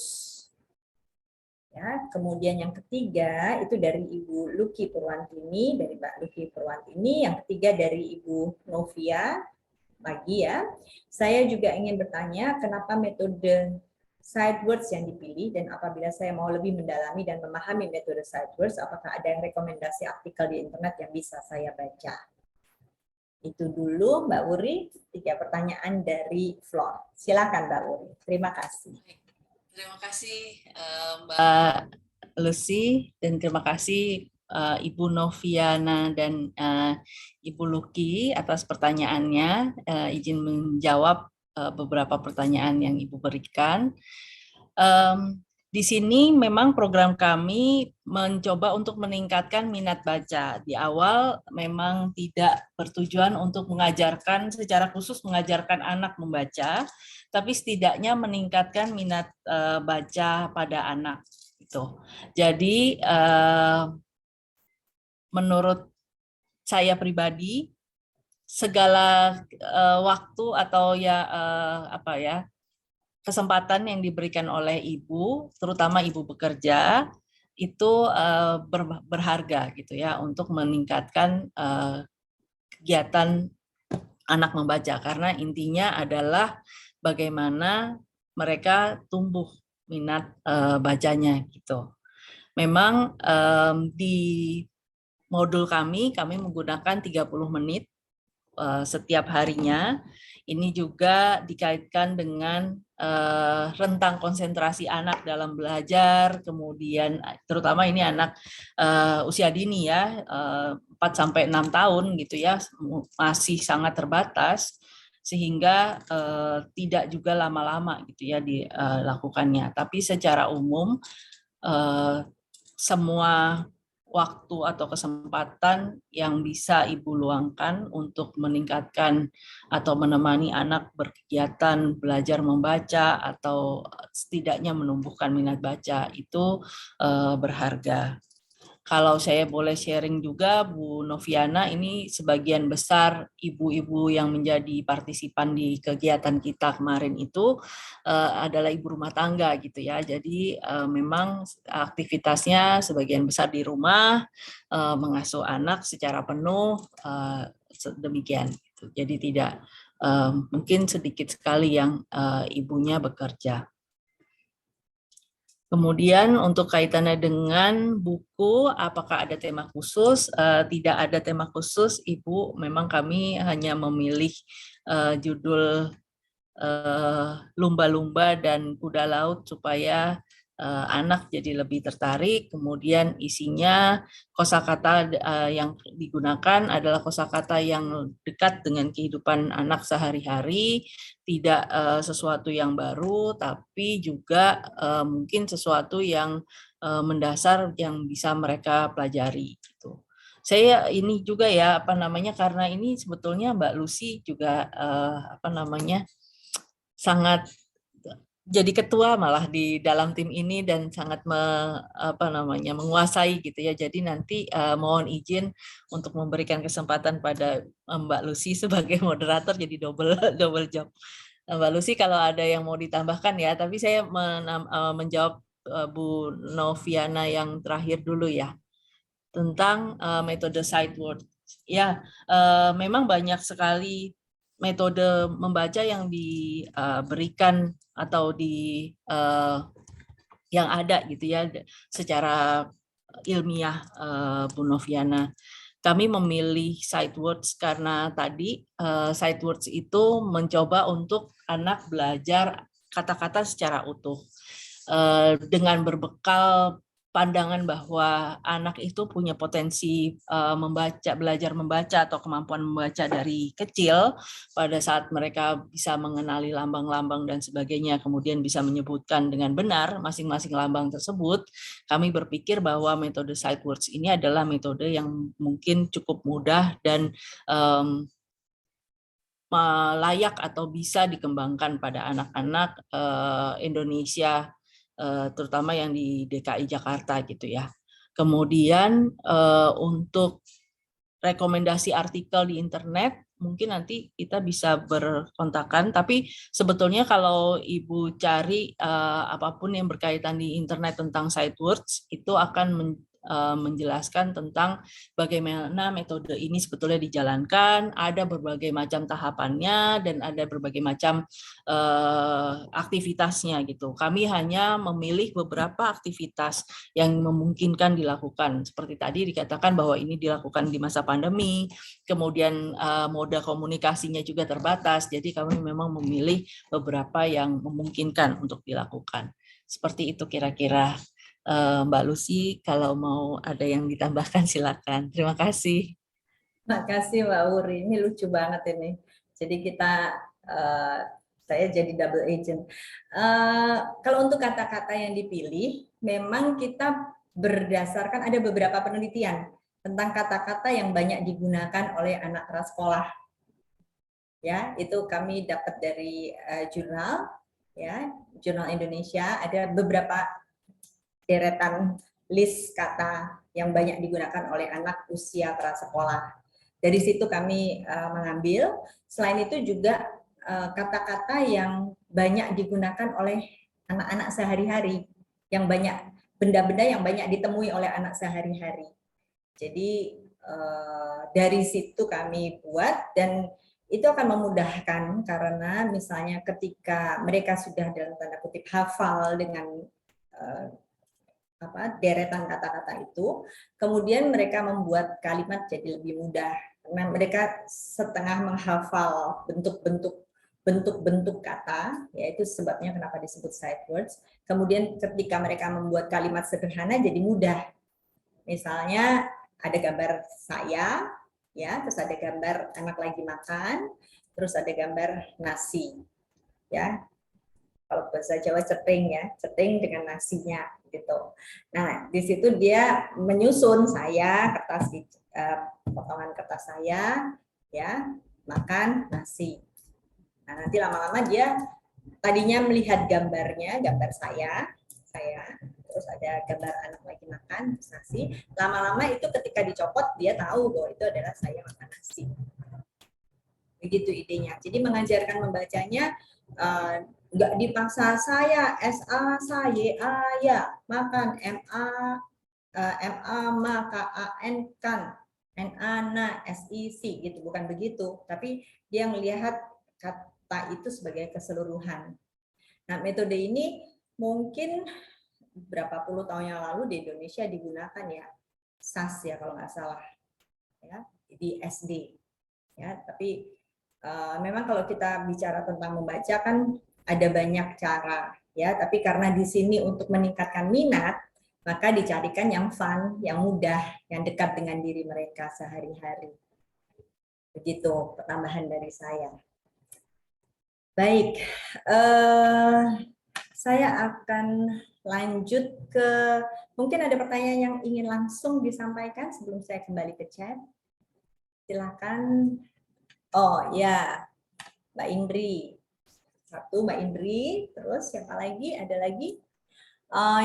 Ya, kemudian yang ketiga itu dari Ibu Luki Purwantini, dari Mbak Luki Purwantini. Yang ketiga dari Ibu Novia Pagi ya. Saya juga ingin bertanya kenapa metode Sidewords yang dipilih, dan apabila saya mau lebih mendalami dan memahami metode Sidewords, apakah ada yang rekomendasi artikel di internet yang bisa saya baca? Itu dulu Mbak Wuri, 3 pertanyaan dari Floor. Silakan Mbak Wuri. Terima kasih. Terima kasih Mbak Lucy, dan terima kasih Ibu Noviana dan Ibu Luki atas pertanyaannya. Izin menjawab beberapa pertanyaan yang Ibu berikan. Di sini memang program kami mencoba untuk meningkatkan minat baca. Di awal memang tidak bertujuan untuk mengajarkan secara khusus mengajarkan anak membaca, tapi setidaknya meningkatkan minat baca pada anak. Gitu. Jadi menurut saya pribadi segala waktu atau kesempatan yang diberikan oleh ibu, terutama ibu bekerja, itu berharga gitu ya untuk meningkatkan kegiatan anak membaca, karena intinya adalah bagaimana mereka tumbuh minat bacanya gitu. Memang di modul kami menggunakan 30 menit setiap harinya. Ini juga dikaitkan dengan rentang konsentrasi anak dalam belajar, kemudian terutama ini anak usia dini ya, 4-6 tahun gitu ya, masih sangat terbatas, sehingga tidak juga lama-lama gitu ya dilakukannya. Tapi secara umum semua waktu atau kesempatan yang bisa Ibu luangkan untuk meningkatkan atau menemani anak berkegiatan belajar membaca atau setidaknya menumbuhkan minat baca itu berharga. Kalau saya boleh sharing juga, Bu Noviana, ini sebagian besar ibu-ibu yang menjadi partisipan di kegiatan kita kemarin itu adalah ibu rumah tangga gitu ya. Jadi memang aktivitasnya sebagian besar di rumah, mengasuh anak secara penuh, demikian. Gitu. Jadi tidak mungkin sedikit sekali yang ibunya bekerja. Kemudian untuk kaitannya dengan buku, apakah ada tema khusus? Tidak ada tema khusus, Ibu. Memang kami hanya memilih judul lumba-lumba dan kuda laut supaya anak jadi lebih tertarik. Kemudian isinya kosakata yang digunakan adalah kosakata yang dekat dengan kehidupan anak sehari-hari, tidak sesuatu yang baru, tapi juga mungkin sesuatu yang mendasar yang bisa mereka pelajari. Gitu. Saya ini juga ya karena ini sebetulnya Mbak Lucy juga sangat jadi ketua malah di dalam tim ini dan sangat menguasai gitu ya. Jadi nanti mohon izin untuk memberikan kesempatan pada Mbak Lucy sebagai moderator, jadi double job. Mbak Lucy kalau ada yang mau ditambahkan ya, tapi saya menjawab Bu Noviana yang terakhir dulu ya tentang metode Sidewords. Ya, memang banyak sekali metode membaca yang diberikan atau yang ada gitu ya secara ilmiah, Bu Noviana. Kami memilih Sidewords karena tadi Sidewords itu mencoba untuk anak belajar kata-kata secara utuh dengan berbekal pandangan bahwa anak itu punya potensi belajar membaca atau kemampuan membaca dari kecil. Pada saat mereka bisa mengenali lambang-lambang dan sebagainya, kemudian bisa menyebutkan dengan benar masing-masing lambang tersebut, kami berpikir bahwa metode Sidewords ini adalah metode yang mungkin cukup mudah dan layak atau bisa dikembangkan pada anak-anak Indonesia terutama yang di DKI Jakarta gitu ya. Kemudian untuk rekomendasi artikel di internet, mungkin nanti kita bisa berkontakan, tapi sebetulnya kalau Ibu cari apapun yang berkaitan di internet tentang Sidewords, itu akan menjelaskan tentang bagaimana metode ini sebetulnya dijalankan, ada berbagai macam tahapannya, dan ada berbagai macam aktivitasnya gitu. Kami hanya memilih beberapa aktivitas yang memungkinkan dilakukan. Seperti tadi dikatakan bahwa ini dilakukan di masa pandemi, kemudian moda komunikasinya juga terbatas, jadi kami memang memilih beberapa yang memungkinkan untuk dilakukan. Seperti itu kira-kira. Mbak Lucy, kalau mau ada yang ditambahkan silakan. Terima kasih. Terima kasih Mbak Wuri, ini lucu banget ini. Jadi kita, saya jadi double agent. Kalau untuk kata-kata yang dipilih, memang kita berdasarkan ada beberapa penelitian tentang kata-kata yang banyak digunakan oleh anak prasekolah. Ya, itu kami dapat dari jurnal, ya, Jurnal Indonesia. Ada beberapa deretan list kata yang banyak digunakan oleh anak usia prasekolah. Dari situ kami mengambil. Selain itu juga kata-kata yang banyak digunakan oleh anak-anak sehari-hari, yang banyak benda-benda yang banyak ditemui oleh anak sehari-hari. Jadi dari situ kami buat, dan itu akan memudahkan karena misalnya ketika mereka sudah dalam tanda kutip hafal dengan deretan kata-kata itu, kemudian mereka membuat kalimat jadi lebih mudah karena mereka setengah menghafal bentuk-bentuk kata, yaitu sebabnya kenapa disebut Sidewords. Kemudian ketika mereka membuat kalimat sederhana jadi mudah. Misalnya ada gambar saya, ya, terus ada gambar anak lagi makan, terus ada gambar nasi, ya. Kalau bahasa Jawa ceteng, ya, ceteng dengan nasinya gitu. Nah, di situ dia menyusun saya kertas, potongan kertas saya, ya, makan nasi. Nah, nanti lama-lama dia tadinya melihat gambarnya, gambar saya, terus ada gambar anak lagi makan nasi. Lama-lama itu ketika dicopot dia tahu bahwa itu adalah saya makan nasi. Begitu idenya. Jadi mengajarkan membacanya nggak dipaksa saya SA saya ya makan MA maka AN kan NA na SIC gitu, bukan begitu, tapi dia melihat kata itu sebagai keseluruhan. Nah, metode ini mungkin berapa puluh tahun yang lalu di Indonesia digunakan, ya, SAS ya kalau nggak salah, ya, di SD, ya. Tapi memang kalau kita bicara tentang membaca kan ada banyak cara, ya, tapi karena di sini untuk meningkatkan minat, maka dicarikan yang fun, yang mudah, yang dekat dengan diri mereka sehari-hari. Begitu pertambahan dari saya. Baik, saya akan lanjut ke, mungkin ada pertanyaan yang ingin langsung disampaikan sebelum saya kembali ke chat. Silakan. Oh ya, Mbak Indri. Satu Mbak Indri, terus siapa lagi? Ada lagi?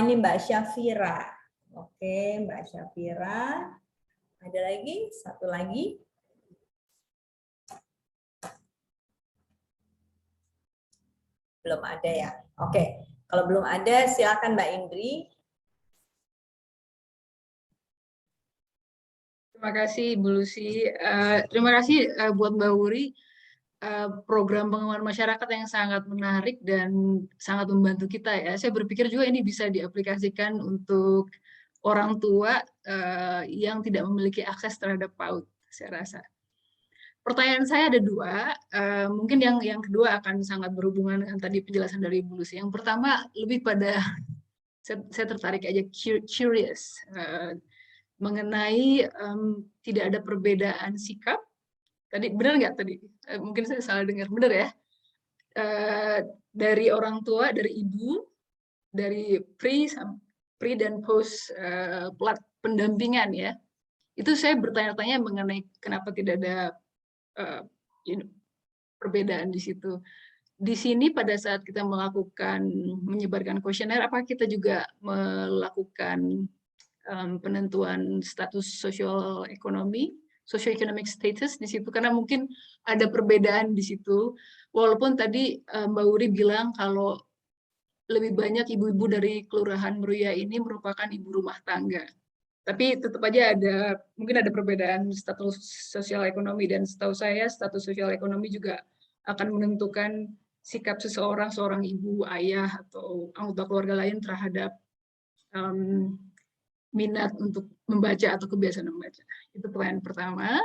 Ini Mbak Syafira. Oke, Mbak Syafira. Ada lagi? Satu lagi. Belum ada ya? Oke, kalau belum ada silakan Mbak Indri. Terima kasih Bu Lucy. Terima kasih buat Mbak Wuri. Program pengembangan masyarakat yang sangat menarik dan sangat membantu kita, ya. Saya berpikir juga ini bisa diaplikasikan untuk orang tua yang tidak memiliki akses terhadap PAUD, saya rasa. Pertanyaan saya ada dua, mungkin yang kedua akan sangat berhubungan dengan tadi penjelasan dari Bu Lucy. Yang pertama lebih pada, saya tertarik aja, curious, mengenai tidak ada perbedaan sikap. Tadi benar nggak tadi? Mungkin saya salah dengar. Benar ya? Dari orang tua, dari ibu, dari pre dan post pendampingan, ya. Itu saya bertanya-tanya mengenai kenapa tidak ada perbedaan di situ. di sini pada saat kita menyebarkan kuesioner, apa kita juga melakukan penentuan status socio-economic status di situ, karena mungkin ada perbedaan di situ. Walaupun tadi Mbak Uri bilang kalau lebih banyak ibu-ibu dari Kelurahan Meruya ini merupakan ibu rumah tangga. Tapi tetap aja mungkin ada perbedaan status sosial ekonomi, dan setahu saya status sosial ekonomi juga akan menentukan sikap seorang ibu, ayah, atau anggota keluarga lain terhadap minat untuk membaca atau kebiasaan membaca. Itu pertanyaan pertama.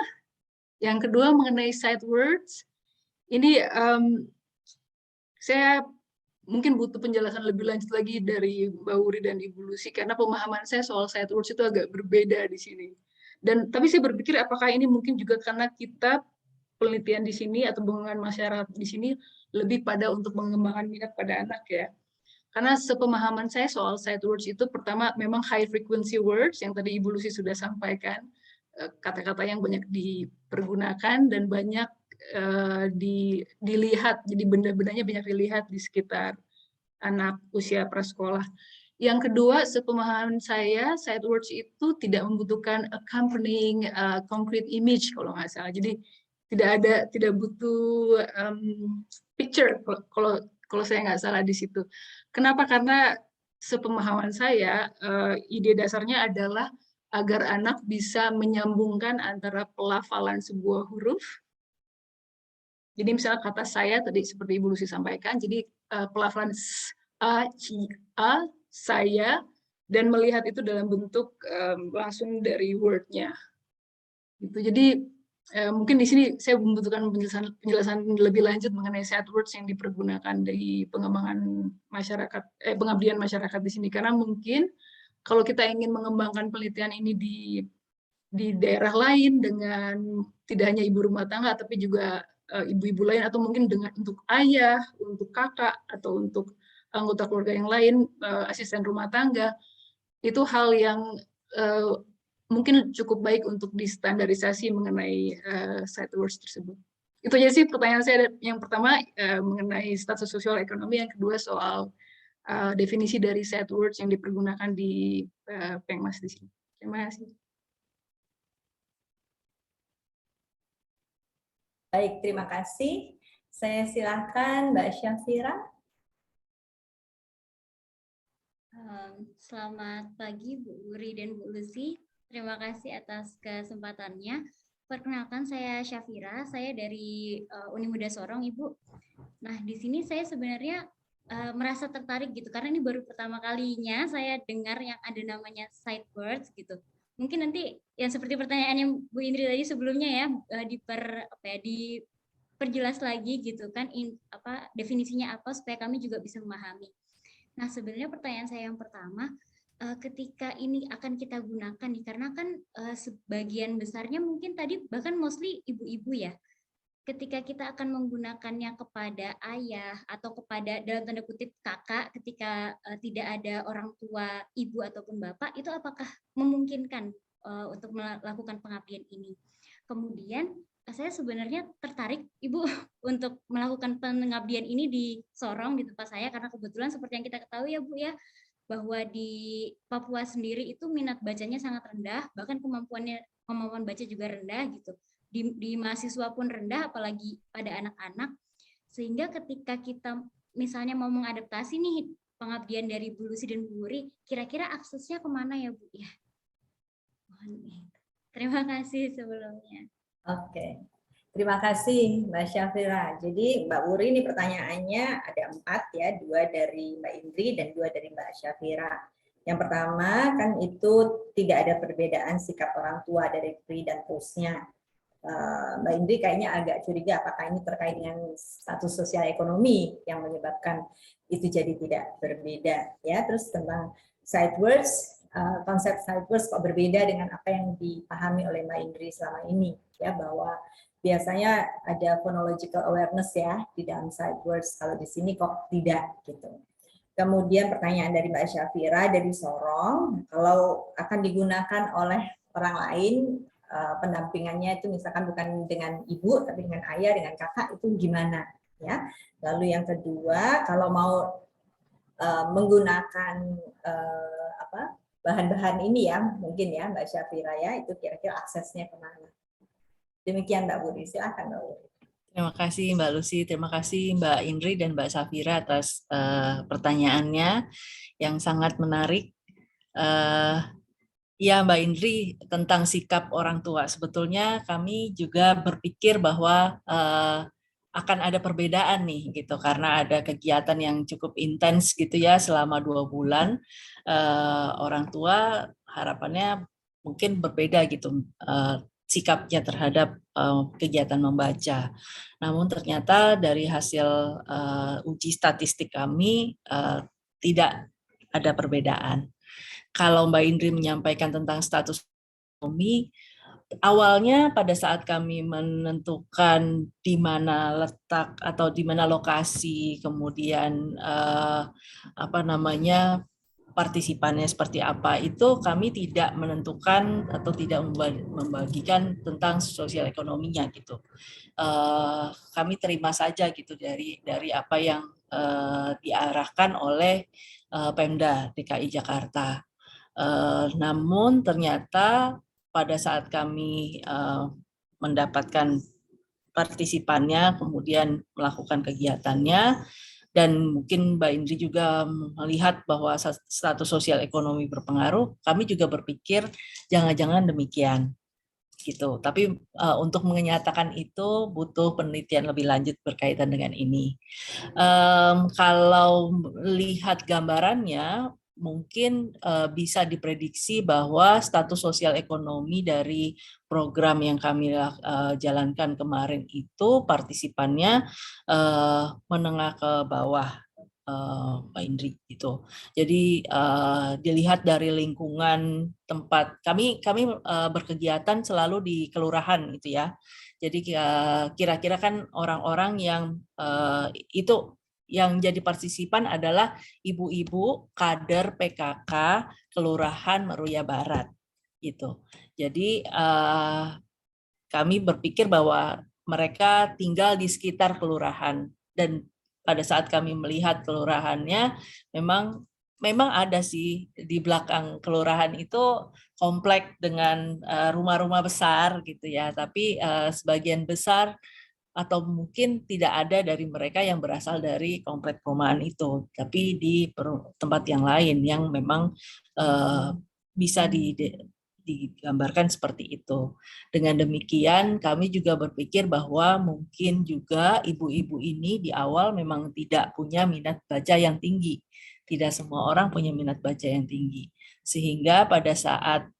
Yang kedua mengenai sight words, ini saya mungkin butuh penjelasan lebih lanjut lagi dari Mbak Uri dan Ibu Lucy, karena pemahaman saya soal sight words itu agak berbeda di sini. Tapi saya berpikir apakah ini mungkin juga karena kita penelitian di sini atau pengembangan masyarakat di sini lebih pada untuk mengembangkan minat pada anak ya. Karena sepemahaman saya soal sight words itu pertama memang high frequency words yang tadi Ibu Lucy sudah sampaikan, kata-kata yang banyak dipergunakan dan banyak dilihat, jadi benda-bendanya banyak dilihat di sekitar anak usia prasekolah. Yang kedua, sepemahaman saya, sight words itu tidak membutuhkan accompanying concrete image kalau nggak salah. Jadi tidak butuh picture kalau saya nggak salah di situ. Kenapa? Karena sepemahaman saya, ide dasarnya adalah agar anak bisa menyambungkan antara pelafalan sebuah huruf. Jadi misalnya kata saya tadi seperti Ibu Lucy sampaikan, jadi pelafalan a, saya, dan melihat itu dalam bentuk langsung dari word-nya. Gitu. Jadi mungkin di sini saya membutuhkan penjelasan lebih lanjut mengenai sight words yang dipergunakan dari pengembangan masyarakat, pengabdian masyarakat di sini. Karena mungkin kalau kita ingin mengembangkan penelitian ini di daerah lain dengan tidak hanya ibu rumah tangga, tapi juga ibu-ibu lain, atau mungkin untuk ayah, untuk kakak, atau untuk anggota keluarga yang lain, asisten rumah tangga, itu hal yang mungkin cukup baik untuk distandarisasi mengenai sight words tersebut. Itu aja sih pertanyaan saya. Yang pertama mengenai status sosial ekonomi, yang kedua soal definisi dari sight words yang dipergunakan di Pengmas di sini. Terima kasih. Baik, terima kasih. Saya silakan Mbak Syafira. Selamat pagi Bu Uri dan Bu Lucy. Terima kasih atas kesempatannya. Perkenalkan, saya Syafira, saya dari Uni Muda Sorong, Ibu. Nah, di sini saya sebenarnya merasa tertarik gitu, karena ini baru pertama kalinya saya dengar yang ada namanya sight words gitu. Mungkin nanti yang seperti pertanyaan yang Bu Indri tadi sebelumnya ya, diperjelas lagi gitu kan, definisinya apa supaya kami juga bisa memahami. Nah, sebenarnya pertanyaan saya yang pertama, ketika ini akan kita gunakan nih, karena kan sebagian besarnya mungkin tadi bahkan mostly ibu-ibu ya, ketika kita akan menggunakannya kepada ayah atau kepada dalam tanda kutip kakak, ketika tidak ada orang tua ibu ataupun bapak, itu apakah memungkinkan untuk melakukan pengabdian ini? Kemudian saya sebenarnya tertarik Ibu untuk melakukan pengabdian ini di Sorong, di tempat saya, karena kebetulan seperti yang kita ketahui ya Bu ya, bahwa di Papua sendiri itu minat bacanya sangat rendah, bahkan kemampuan baca juga rendah gitu. Di mahasiswa pun rendah, apalagi pada anak-anak. Sehingga ketika kita misalnya mau mengadaptasi nih pengabdian dari Bu Lucy dan Bu Uri, kira-kira aksesnya kemana ya Bu ya? Terima kasih sebelumnya. Oke, terima kasih Mbak Syafira. Jadi Mbak Uri ini pertanyaannya ada 4 ya, 2 dari Mbak Indri dan 2 dari Mbak Syafira. Yang pertama kan itu tidak ada perbedaan sikap orang tua dari pre dan postnya. Mbak Indri kayaknya agak curiga apakah ini terkait dengan status sosial ekonomi yang menyebabkan itu jadi tidak berbeda ya. Terus tentang sight words, konsep sight words kok berbeda dengan apa yang dipahami oleh Mbak Indri selama ini ya, bahwa biasanya ada phonological awareness ya di dalam sight words, kalau di sini kok tidak gitu. Kemudian pertanyaan dari Mbak Syafira dari Sorong, kalau akan digunakan oleh orang lain, pendampingannya itu misalkan bukan dengan ibu tapi dengan ayah, dengan kakak, itu gimana? ya. Lalu yang kedua, kalau mau menggunakan bahan-bahan ini ya, mungkin ya Mbak Syafira ya, itu kira-kira aksesnya kemana. Demikian Mbak Wuri, silakan Mbak Wuri. Terima kasih Mbak Lucy, terima kasih Mbak Indri dan Mbak Syafira atas pertanyaannya yang sangat menarik. Ya Mbak Indri, tentang sikap orang tua, sebetulnya kami juga berpikir bahwa akan ada perbedaan nih gitu, karena ada kegiatan yang cukup intens gitu ya selama 2 bulan. Orang tua harapannya mungkin berbeda gitu sikapnya terhadap kegiatan membaca. Namun ternyata dari hasil uji statistik kami tidak ada perbedaan. Kalau Mbak Indri menyampaikan tentang status ekonomi, awalnya pada saat kami menentukan di mana letak atau di mana lokasi, kemudian partisipannya seperti apa, itu kami tidak menentukan atau tidak membagikan tentang sosial ekonominya gitu. Kami terima saja gitu dari apa yang diarahkan oleh Pemda DKI Jakarta. Namun ternyata pada saat kami mendapatkan partisipannya, kemudian melakukan kegiatannya, dan mungkin Mbak Indri juga melihat bahwa status sosial ekonomi berpengaruh, kami juga berpikir jangan-jangan demikian gitu. Tapi untuk menyatakan itu butuh penelitian lebih lanjut berkaitan dengan ini. Kalau lihat gambarannya, mungkin bisa diprediksi bahwa status sosial ekonomi dari program yang kami jalankan kemarin itu partisipannya menengah ke bawah, Mbak Indri gitu. Jadi dilihat dari lingkungan tempat kami berkegiatan selalu di kelurahan gitu ya. Jadi kira-kira kan orang-orang yang itu yang jadi partisipan adalah ibu-ibu kader PKK Kelurahan Meruya Barat gitu. Jadi kami berpikir bahwa mereka tinggal di sekitar kelurahan, dan pada saat kami melihat kelurahannya memang ada sih di belakang kelurahan itu komplek dengan rumah-rumah besar gitu ya, tapi sebagian besar atau mungkin tidak ada dari mereka yang berasal dari komplek perumahan itu, tapi di tempat yang lain yang memang bisa digambarkan seperti itu. Dengan demikian, kami juga berpikir bahwa mungkin juga ibu-ibu ini di awal memang tidak punya minat baca yang tinggi. Tidak semua orang punya minat baca yang tinggi. Sehingga pada saat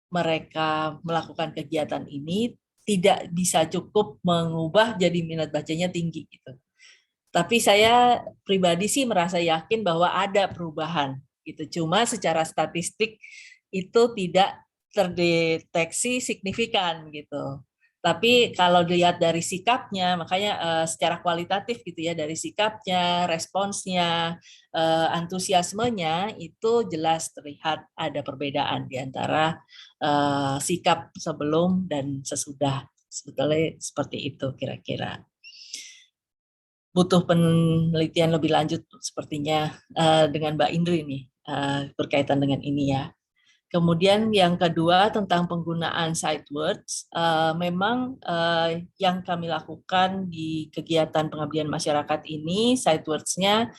mereka melakukan kegiatan ini, tidak bisa cukup mengubah jadi minat bacanya tinggi gitu. Tapi saya pribadi sih merasa yakin bahwa ada perubahan gitu. Cuma secara statistik itu tidak terdeteksi signifikan gitu. Tapi kalau dilihat dari sikapnya, makanya secara kualitatif gitu ya, dari sikapnya, responsnya, antusiasmenya itu jelas terlihat ada perbedaan di antara sikap sebelum dan sesudah. Sebetulnya seperti itu kira-kira. Butuh penelitian lebih lanjut sepertinya dengan Mbak Indri nih berkaitan dengan ini ya. Kemudian yang kedua tentang penggunaan sight words, memang yang kami lakukan di kegiatan pengabdian masyarakat ini, sight words-nya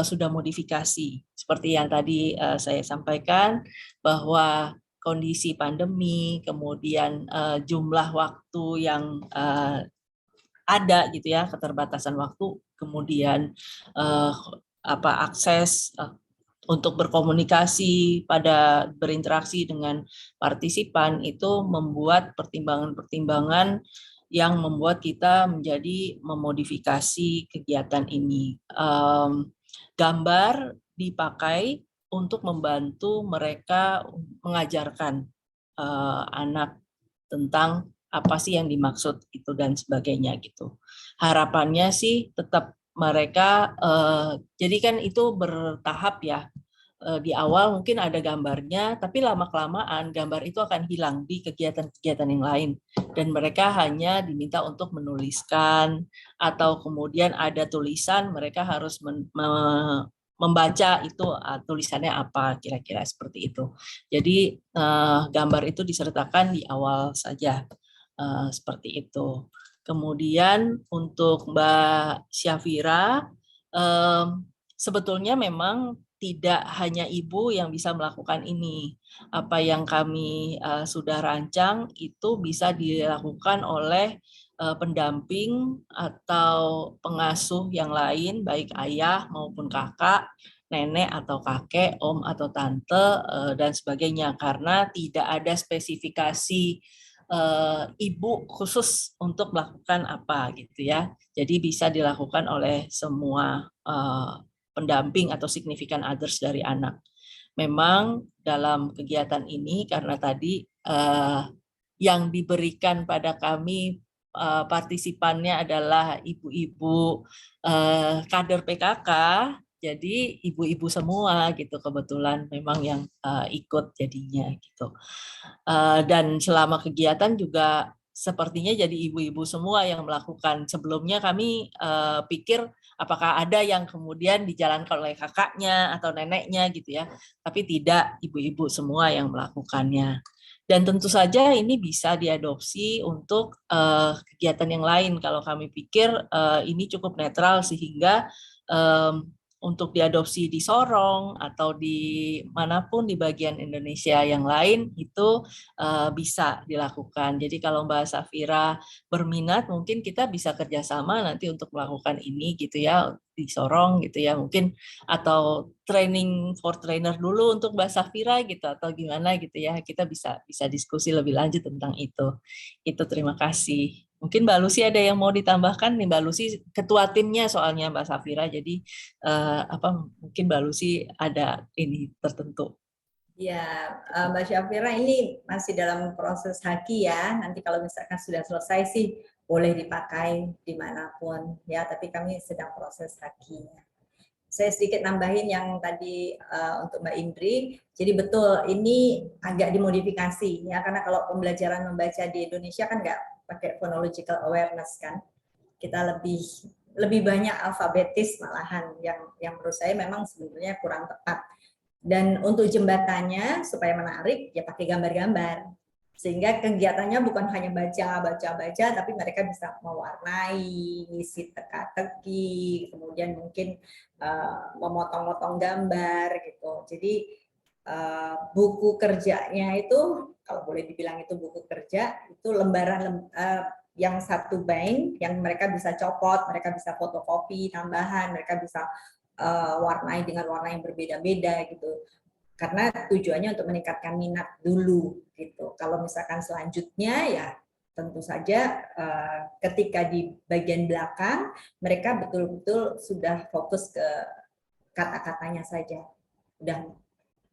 sudah modifikasi. Seperti yang tadi saya sampaikan, bahwa kondisi pandemi, kemudian jumlah waktu yang ada gitu ya, keterbatasan waktu, kemudian akses untuk berkomunikasi, pada berinteraksi dengan partisipan itu membuat pertimbangan-pertimbangan yang membuat kita menjadi memodifikasi kegiatan ini. Gambar dipakai untuk membantu mereka mengajarkan anak tentang apa sih yang dimaksud itu dan sebagainya gitu. Harapannya sih tetap mereka, jadi kan itu bertahap ya, di awal mungkin ada gambarnya, tapi lama-kelamaan gambar itu akan hilang di kegiatan-kegiatan yang lain. Dan mereka hanya diminta untuk menuliskan, atau kemudian ada tulisan, mereka harus membaca itu tulisannya apa, kira-kira seperti itu. Jadi gambar itu disertakan di awal saja, seperti itu. Kemudian untuk Mbak Syafira, sebetulnya memang tidak hanya ibu yang bisa melakukan ini. Apa yang kami sudah rancang itu bisa dilakukan oleh pendamping atau pengasuh yang lain, baik ayah maupun kakak, nenek atau kakek, om atau tante, dan sebagainya. Karena tidak ada spesifikasi ibu khusus untuk melakukan apa gitu ya. Jadi bisa dilakukan oleh semua pendamping atau significant others dari anak. Memang dalam kegiatan ini karena tadi yang diberikan pada kami partisipannya adalah ibu-ibu kader PKK, jadi ibu-ibu semua gitu kebetulan memang yang ikut jadinya gitu. Dan selama kegiatan juga sepertinya jadi ibu-ibu semua yang melakukan. Sebelumnya kami pikir apakah ada yang kemudian dijalankan oleh kakaknya atau neneknya gitu ya, tapi tidak, ibu-ibu semua yang melakukannya. Dan tentu saja ini bisa diadopsi untuk kegiatan yang lain. Kalau kami pikir ini cukup netral sehingga untuk diadopsi di Sorong atau di manapun di bagian Indonesia yang lain itu bisa dilakukan. Jadi kalau Mbak Safira berminat, mungkin kita bisa kerjasama nanti untuk melakukan ini gitu ya, di Sorong gitu ya mungkin, atau training for trainer dulu untuk Mbak Safira gitu atau gimana gitu ya, kita bisa diskusi lebih lanjut tentang itu. Itu terima kasih. Mungkin Mbak Lucy ada yang mau ditambahkan nih, Mbak Lucy ketua timnya soalnya Mbak Safira, jadi mungkin Mbak Lucy ada ini tertentu. Ya, Mbak Syafira ini masih dalam proses haki ya. Nanti kalau misalkan sudah selesai sih boleh dipakai dimanapun ya. Tapi kami sedang proses hakinya. Saya sedikit nambahin yang tadi untuk Mbak Indri. Jadi betul ini agak dimodifikasi ya, karena kalau pembelajaran membaca di Indonesia kan nggak pakai phonological awareness kan. Kita lebih banyak alfabetis malahan yang menurut saya memang sebenarnya kurang tepat. Dan untuk jembatannya supaya menarik ya pakai gambar-gambar. Sehingga kegiatannya bukan hanya baca, tapi mereka bisa mewarnai, ngisi teka-teki, kemudian mungkin memotong-motong gambar gitu. Jadi buku kerjanya itu, kalau boleh dibilang itu buku kerja, itu lembaran yang satu bain, yang mereka bisa copot, mereka bisa fotokopi tambahan, mereka bisa warnai dengan warna yang berbeda-beda gitu. Karena tujuannya untuk meningkatkan minat dulu gitu. Kalau misalkan selanjutnya ya tentu saja ketika di bagian belakang mereka betul-betul sudah fokus ke kata-katanya saja. Udah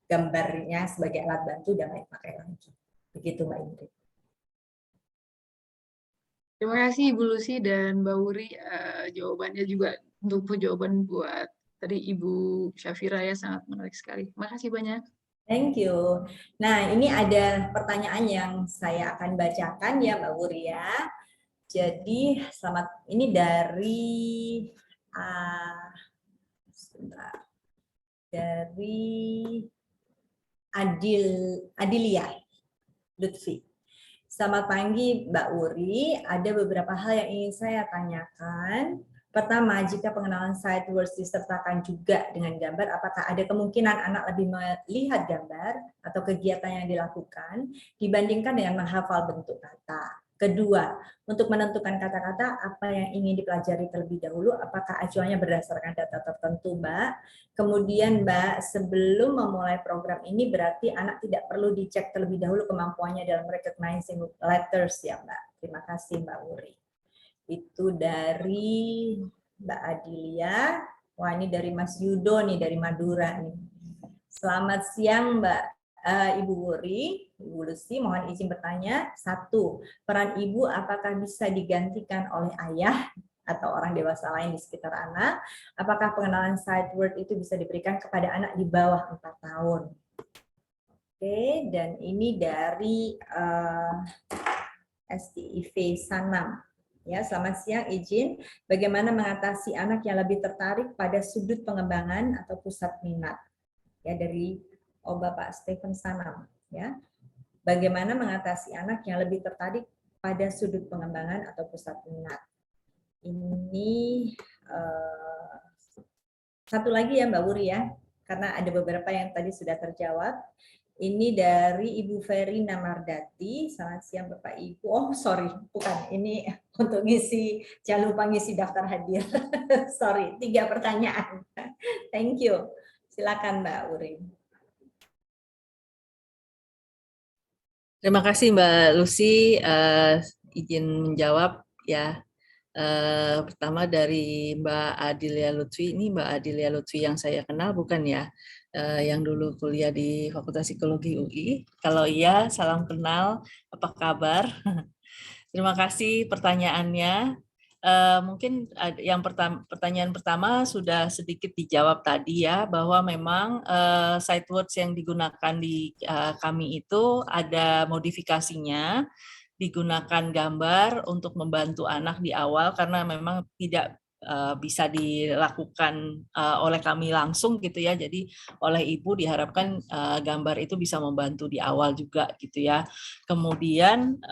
gambarnya sebagai alat bantu udah nggak pakai lagi. Begitu Mbak Indri. Terima kasih Ibu Lucy dan Mbak Wuri, jawabannya juga untuk jawaban buat tadi Ibu Syafira ya, sangat menarik sekali. Terima kasih banyak. Thank you. Nah, ini ada pertanyaan yang saya akan bacakan ya Mbak Wuri ya. Jadi selamat, ini dari Adilia Lutfi. Selamat pagi Mbak Wuri, ada beberapa hal yang ingin saya tanyakan. Pertama, jika pengenalan sight words disertakan juga dengan gambar, apakah ada kemungkinan anak lebih melihat gambar atau kegiatan yang dilakukan dibandingkan dengan menghafal bentuk kata? Kedua, untuk menentukan kata-kata apa yang ingin dipelajari terlebih dahulu, apakah acuannya berdasarkan data tertentu, Mbak? Kemudian, Mbak, sebelum memulai program ini berarti anak tidak perlu dicek terlebih dahulu kemampuannya dalam recognizing letters ya, Mbak? Terima kasih, Mbak Wuri. Itu dari Mbak Adilia. Wah, ini dari Mas Yudo nih, dari Madura nih. Selamat siang Mbak Ibu Wuri, Ibu Lucy, mohon izin bertanya. 1. Peran ibu apakah bisa digantikan oleh ayah atau orang dewasa lain di sekitar anak. Apakah pengenalan sight word itu bisa diberikan kepada anak di bawah 4 tahun? Oke, dan ini dari STIV Sanam. Ya, selamat siang, izin bagaimana mengatasi anak yang lebih tertarik pada sudut pengembangan atau pusat minat. Ya, dari Bapak Stephen Sanam, ya. Bagaimana mengatasi anak yang lebih tertarik pada sudut pengembangan atau pusat minat. Ini satu lagi ya Mbak Wuri ya, karena ada beberapa yang tadi sudah terjawab. Ini dari Ibu Ferry Namardati. Selamat siang Bapak Ibu. Oh sorry, bukan. Ini untuk ngisi, jangan lupa ngisi daftar hadir. Sorry, 3 pertanyaan. Thank you. Silakan Mbak Wuri. Terima kasih Mbak Lucy, izin menjawab ya. Pertama dari Mbak Adilia Lutfi, ini Mbak Adilia Lutfi yang saya kenal bukan ya? Yang dulu kuliah di Fakultas Psikologi UI. Kalau iya, salam kenal, apa kabar? Terima kasih pertanyaannya. Mungkin yang pertanyaan pertama sudah sedikit dijawab tadi ya, bahwa memang sight words yang digunakan di kami itu ada modifikasinya, digunakan gambar untuk membantu anak di awal karena memang tidak bisa dilakukan oleh kami langsung gitu ya. Jadi oleh ibu diharapkan gambar itu bisa membantu di awal juga gitu ya. Kemudian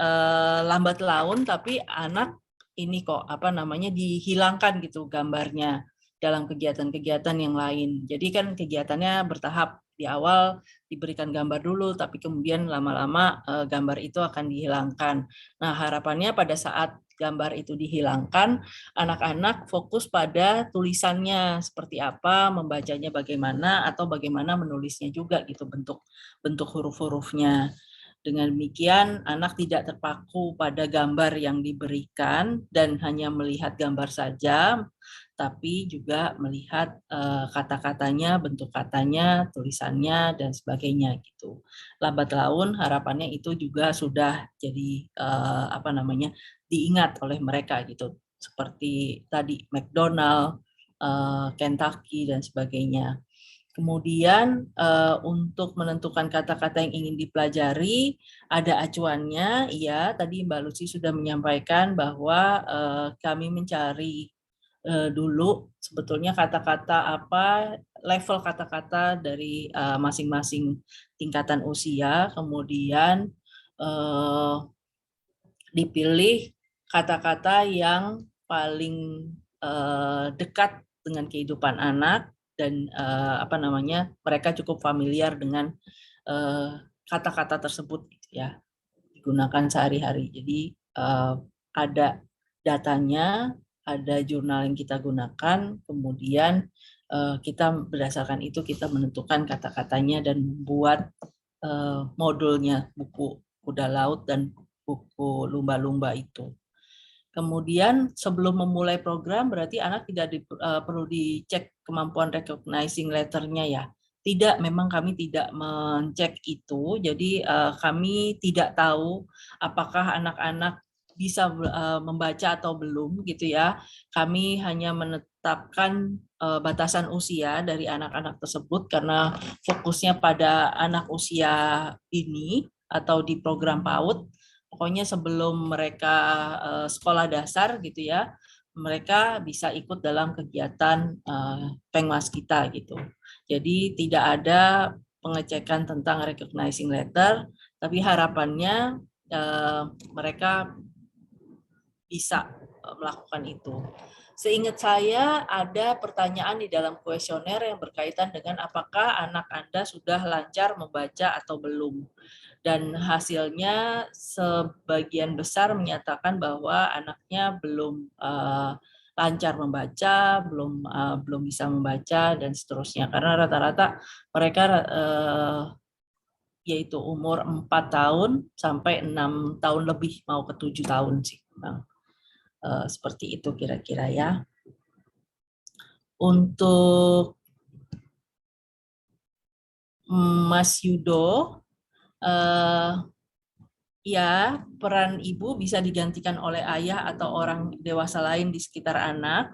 lambat laun tapi anak ini kok dihilangkan gitu gambarnya dalam kegiatan-kegiatan yang lain. Jadi kan kegiatannya bertahap, di awal diberikan gambar dulu, tapi kemudian lama-lama gambar itu akan dihilangkan. Nah, harapannya pada saat gambar itu dihilangkan, anak-anak fokus pada tulisannya seperti apa, membacanya bagaimana, atau bagaimana menulisnya juga gitu, bentuk huruf-hurufnya. Dengan demikian, anak tidak terpaku pada gambar yang diberikan dan hanya melihat gambar saja, tapi juga melihat kata-katanya, bentuk katanya, tulisannya, dan sebagainya gitu. Lambat laun harapannya itu juga sudah jadi diingat oleh mereka gitu, seperti tadi McDonald, Kentucky dan sebagainya. Kemudian untuk menentukan kata-kata yang ingin dipelajari, ada acuannya. Iya, tadi Mbak Lucy sudah menyampaikan bahwa kami mencari dulu sebetulnya kata-kata apa, level kata-kata dari masing-masing tingkatan usia, kemudian dipilih kata-kata yang paling dekat dengan kehidupan anak dan mereka cukup familiar dengan kata-kata tersebut ya, digunakan sehari-hari. Jadi ada datanya, ada jurnal yang kita gunakan, kemudian kita berdasarkan itu kita menentukan kata-katanya dan membuat modulnya, buku kuda laut dan buku lumba-lumba itu. Kemudian sebelum memulai program berarti anak tidak perlu dicek kemampuan recognizing letternya ya. Tidak, memang kami tidak mencek itu. Jadi kami tidak tahu apakah anak-anak bisa membaca atau belum gitu ya. Kami hanya menetapkan batasan usia dari anak-anak tersebut karena fokusnya pada anak usia ini atau di program PAUD. Pokoknya sebelum mereka sekolah dasar gitu ya, mereka bisa ikut dalam kegiatan Pengmas kita gitu. Jadi tidak ada pengecekan tentang recognizing letter, tapi harapannya mereka bisa melakukan itu. Seingat saya ada pertanyaan di dalam kuesioner yang berkaitan dengan apakah anak Anda sudah lancar membaca atau belum. Dan hasilnya sebagian besar menyatakan bahwa anaknya belum lancar membaca, belum bisa membaca dan seterusnya. Karena rata-rata mereka yaitu umur 4 tahun sampai 6 tahun lebih, mau ke 7 tahun sih. Seperti itu kira-kira ya. Untuk Mas Yudo, Ya, peran ibu bisa digantikan oleh ayah atau orang dewasa lain di sekitar anak.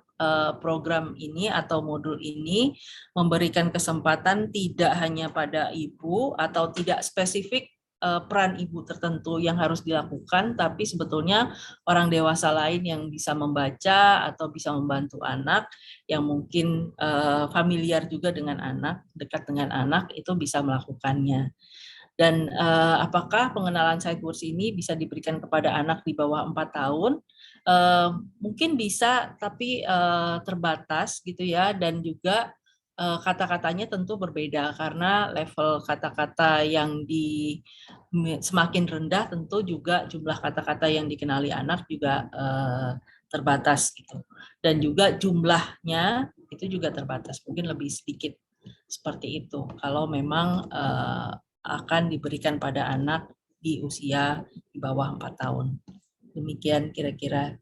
Program ini atau modul ini memberikan kesempatan tidak hanya pada ibu atau tidak spesifik peran ibu tertentu yang harus dilakukan, tapi sebetulnya orang dewasa lain yang bisa membaca atau bisa membantu anak, yang mungkin familiar juga dengan anak, dekat dengan anak, itu bisa melakukannya. Dan apakah pengenalan side words ini bisa diberikan kepada anak di bawah 4 tahun? Mungkin bisa, tapi terbatas gitu ya, dan juga kata-katanya tentu berbeda karena level kata-kata yang semakin rendah tentu juga jumlah kata-kata yang dikenali anak juga terbatas gitu. Dan juga jumlahnya itu juga terbatas, mungkin lebih sedikit seperti itu. Kalau memang akan diberikan pada anak di usia di bawah 4 tahun. Demikian kira-kira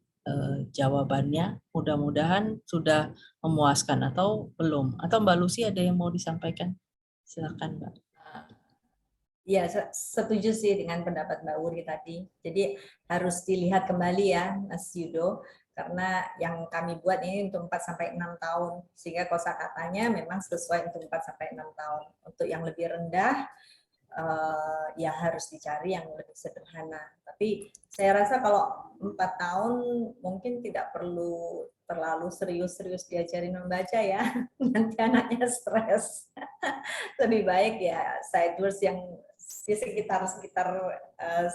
jawabannya. Mudah-mudahan sudah memuaskan atau belum. Atau Mbak Lucy ada yang mau disampaikan? Silakan, Mbak. Ya, setuju sih dengan pendapat Mbak Wuri tadi. Jadi harus dilihat kembali ya, Mas Yudo, karena yang kami buat ini untuk 4-6 tahun, sehingga kosakatanya memang sesuai untuk 4-6 tahun. Untuk yang lebih rendah, ya harus dicari yang lebih sederhana. Tapi saya rasa kalau 4 tahun mungkin tidak perlu terlalu serius-serius diajarin membaca ya, nanti anaknya stres. Lebih baik ya side words yang di sekitar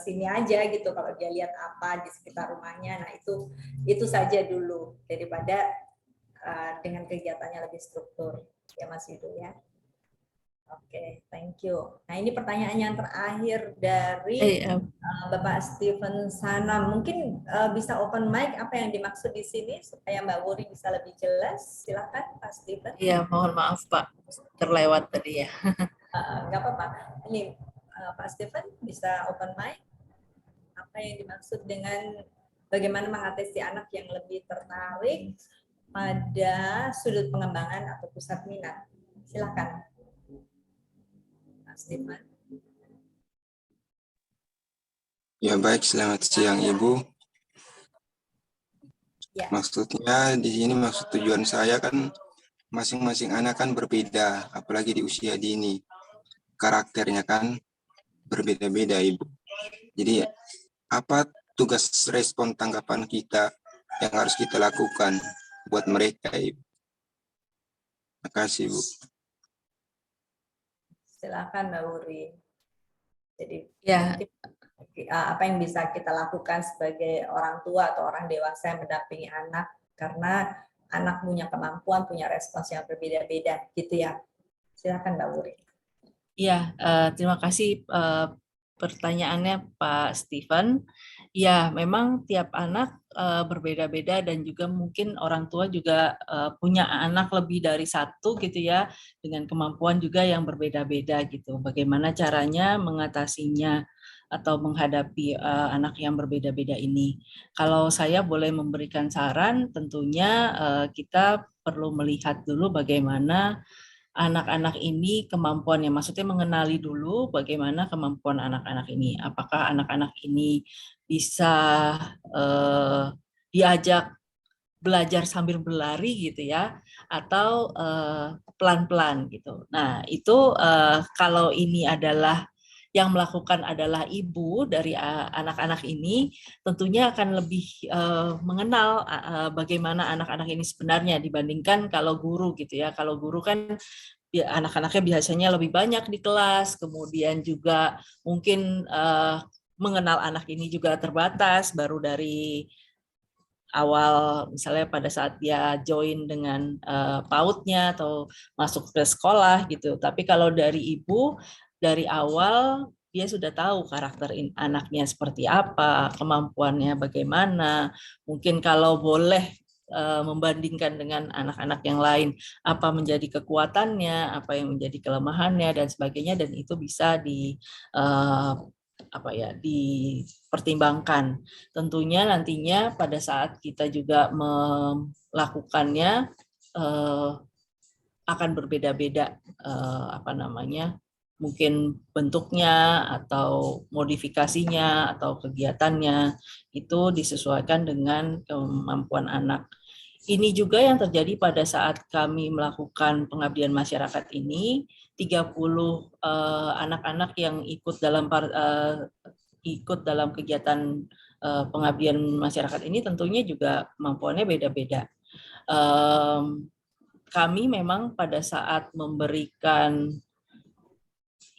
sini aja gitu, kalau dia lihat apa di sekitar rumahnya, nah itu saja dulu daripada dengan kegiatannya lebih struktur ya Mas Yudo ya. Oke, thank you. Nah, ini pertanyaan yang terakhir dari Bapak Steven Sana. Mungkin bisa open mic apa yang dimaksud di sini supaya Mbak Wuri bisa lebih jelas. Silakan Pak Steven. Iya, mohon maaf Pak, terlewat tadi ya. Nggak apa-apa. Ini Pak Steven bisa open mic. Apa yang dimaksud dengan bagaimana mengatasi anak yang lebih tertarik pada sudut pengembangan atau pusat minat. Silakan. Steven. Ya baik, selamat siang Ibu. Ya. Maksudnya di sini maksud tujuan saya kan masing-masing anak kan berbeda, apalagi di usia dini. Karakternya kan berbeda-beda Ibu. Jadi apa tugas respon tanggapan kita yang harus kita lakukan buat mereka Ibu? Terima kasih Bu. Silakan Mbak Wuri. Jadi Ya. Apa yang bisa kita lakukan sebagai orang tua atau orang dewasa yang mendampingi anak, karena anak punya kemampuan, punya respons yang berbeda-beda gitu ya. Silakan Mbak Wuri. Ya, terima kasih pertanyaannya Pak Steven. Ya, memang tiap anak berbeda-beda dan juga mungkin orang tua juga punya anak lebih dari satu gitu ya, dengan kemampuan juga yang berbeda-beda gitu. Bagaimana caranya mengatasinya atau menghadapi anak yang berbeda-beda ini. Kalau saya boleh memberikan saran, tentunya kita perlu melihat dulu bagaimana anak-anak ini kemampuannya, maksudnya mengenali dulu bagaimana kemampuan anak-anak ini. Apakah anak-anak ini bisa diajak belajar sambil berlari gitu ya, atau pelan-pelan gitu. Nah itu kalau ini adalah yang melakukan adalah ibu dari anak-anak ini, tentunya akan lebih mengenal bagaimana anak-anak ini sebenarnya dibandingkan kalau guru gitu ya. Kalau guru kan ya, anak-anaknya biasanya lebih banyak di kelas, kemudian juga mungkin mengenal anak ini juga terbatas, baru dari awal misalnya pada saat dia join dengan PAUD-nya atau masuk ke sekolah gitu. Tapi kalau dari ibu dari awal dia sudah tahu karakter anaknya seperti apa, kemampuannya bagaimana. Mungkin kalau boleh membandingkan dengan anak-anak yang lain, apa menjadi kekuatannya, apa yang menjadi kelemahannya dan sebagainya, dan itu bisa dipertimbangkan. Tentunya nantinya pada saat kita juga melakukannya akan berbeda-beda mungkin bentuknya atau modifikasinya atau kegiatannya itu disesuaikan dengan kemampuan anak. Ini juga yang terjadi pada saat kami melakukan pengabdian masyarakat ini, 30 anak-anak yang ikut dalam kegiatan pengabdian masyarakat ini tentunya juga kemampuannya beda-beda. Kami memang pada saat memberikan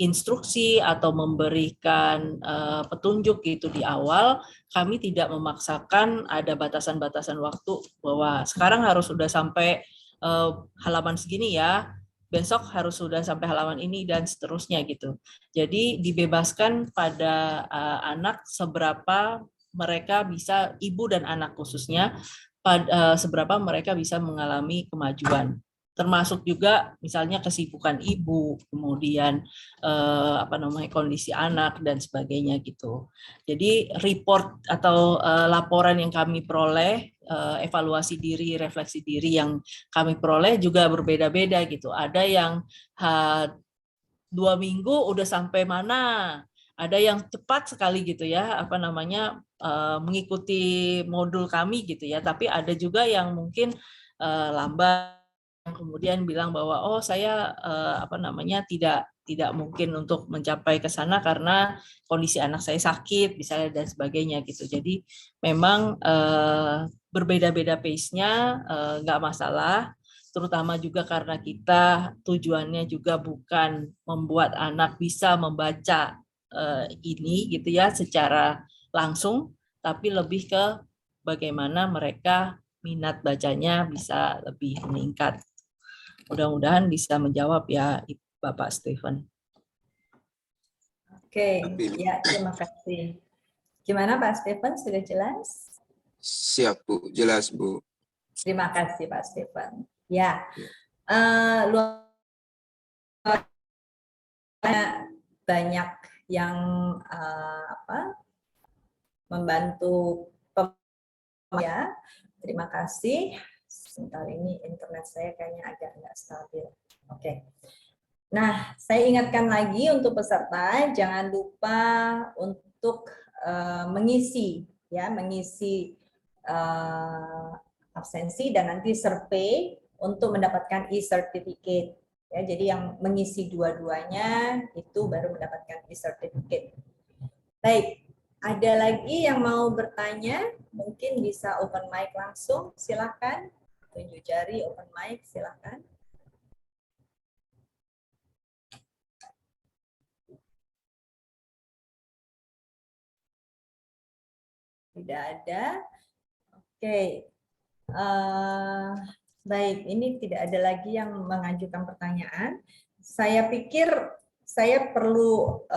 instruksi atau memberikan petunjuk gitu di awal, kami tidak memaksakan ada batasan-batasan waktu bahwa sekarang harus sudah sampai halaman segini ya, besok harus sudah sampai halaman ini dan seterusnya gitu. Jadi dibebaskan pada anak seberapa mereka bisa, ibu dan anak khususnya, seberapa mereka bisa mengalami kemajuan. Termasuk juga misalnya kesibukan ibu, kemudian kondisi anak dan sebagainya gitu. Jadi report atau laporan yang kami peroleh, evaluasi diri, refleksi diri yang kami peroleh juga berbeda-beda gitu. Ada yang 2 minggu udah sampai mana, ada yang cepat sekali gitu ya, mengikuti modul kami gitu ya. Tapi ada juga yang mungkin lambat, kemudian bilang bahwa saya tidak mungkin untuk mencapai ke sana karena kondisi anak saya sakit misalnya dan sebagainya gitu. Jadi memang berbeda-beda pace-nya, nggak masalah, terutama juga karena kita tujuannya juga bukan membuat anak bisa membaca ini gitu ya secara langsung, tapi lebih ke bagaimana mereka minat bacanya bisa lebih meningkat. Mudah-mudahan bisa menjawab ya Bapak Stephen. Oke, ya terima kasih. Gimana Pak Stephen, sudah jelas? Siap Bu, jelas Bu. Terima kasih Pak Stephen. Ya, luar banyak yang membantu ya. Terima kasih. Sebentar, ini internet saya kayaknya agak nggak stabil. Oke. Nah, saya ingatkan lagi untuk peserta, jangan lupa untuk mengisi absensi dan nanti survei untuk mendapatkan e-certificate. Ya, jadi yang mengisi dua-duanya itu baru mendapatkan e-certificate. Baik, ada lagi yang mau bertanya? Mungkin bisa open mic langsung, silakan. Tunjuk jari, open mic, silakan. Tidak ada. Oke. Baik, ini tidak ada lagi yang mengajukan pertanyaan. Saya pikir saya perlu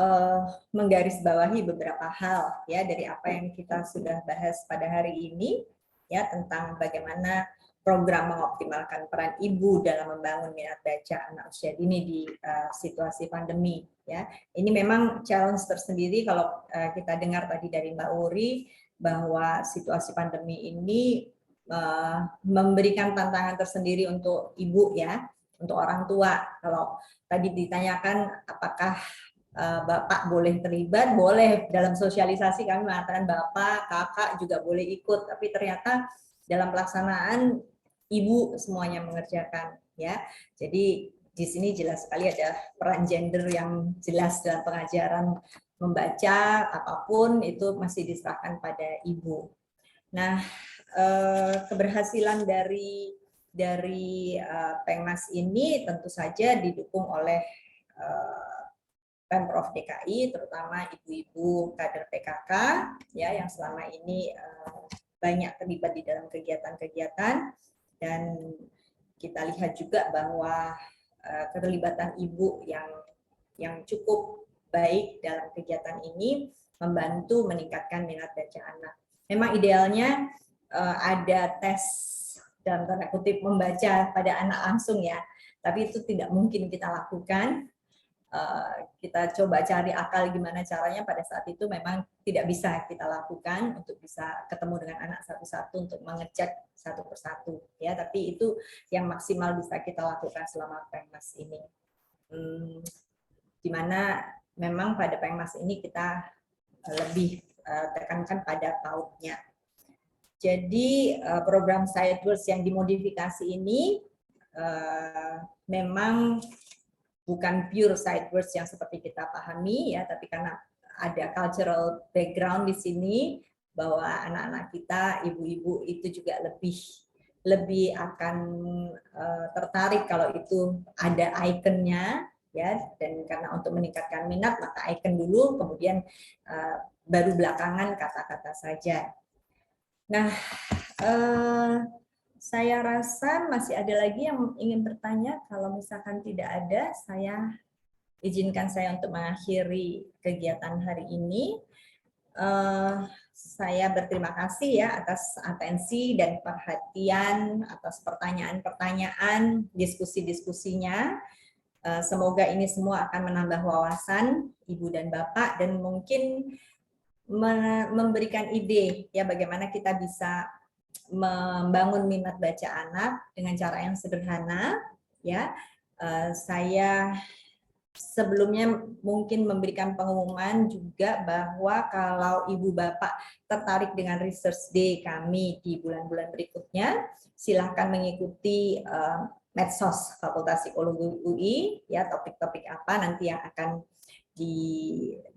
menggarisbawahi beberapa hal ya dari apa yang kita sudah bahas pada hari ini ya tentang bagaimana program mengoptimalkan peran ibu dalam membangun minat baca anak usia dini di situasi pandemi ya. Ini memang challenge tersendiri kalau kita dengar tadi dari Mbak Uri bahwa situasi pandemi ini memberikan tantangan tersendiri untuk ibu ya, untuk orang tua. Kalau tadi ditanyakan apakah Bapak boleh terlibat, boleh dalam sosialisasi kami mengatakan Bapak, Kakak juga boleh ikut, tapi ternyata dalam pelaksanaan ibu semuanya mengerjakan ya. Jadi di sini jelas sekali ada peran gender yang jelas dalam pengajaran membaca apapun itu masih diserahkan pada ibu. Nah, keberhasilan dari Pengmas ini tentu saja didukung oleh Pemprov DKI, terutama ibu-ibu kader PKK ya yang selama ini banyak terlibat di dalam kegiatan-kegiatan, dan kita lihat juga bahwa keterlibatan ibu yang cukup baik dalam kegiatan ini membantu meningkatkan minat baca anak. Memang idealnya ada tes dalam tanda kutip membaca pada anak langsung ya, tapi itu tidak mungkin kita lakukan. Kita coba cari akal gimana caranya, pada saat itu memang tidak bisa kita lakukan untuk bisa ketemu dengan anak satu-satu untuk mengecek satu persatu ya, tapi itu yang maksimal bisa kita lakukan selama Pengmas ini. di mana memang pada Pengmas ini kita lebih tekankan pada PAUD-nya. Jadi program SideWords yang dimodifikasi ini memang bukan pure SideWords yang seperti kita pahami ya, tapi karena ada cultural background di sini bahwa anak-anak kita, ibu-ibu itu juga lebih akan tertarik kalau itu ada ikonnya ya, dan karena untuk meningkatkan minat maka icon dulu, kemudian baru belakangan kata-kata saja. Nah, saya rasa masih ada lagi yang ingin bertanya. Kalau misalkan tidak ada, izinkan saya untuk mengakhiri kegiatan hari ini. Saya berterima kasih ya atas atensi dan perhatian, atas pertanyaan-pertanyaan, diskusi-diskusinya. Semoga ini semua akan menambah wawasan Ibu dan Bapak dan mungkin memberikan ide ya bagaimana kita bisa membangun minat baca anak dengan cara yang sederhana ya. Saya sebelumnya mungkin memberikan pengumuman juga bahwa kalau Ibu Bapak tertarik dengan Research Day kami di bulan-bulan berikutnya, silahkan mengikuti medsos Fakultas Psikologi UI ya, topik-topik apa nanti yang akan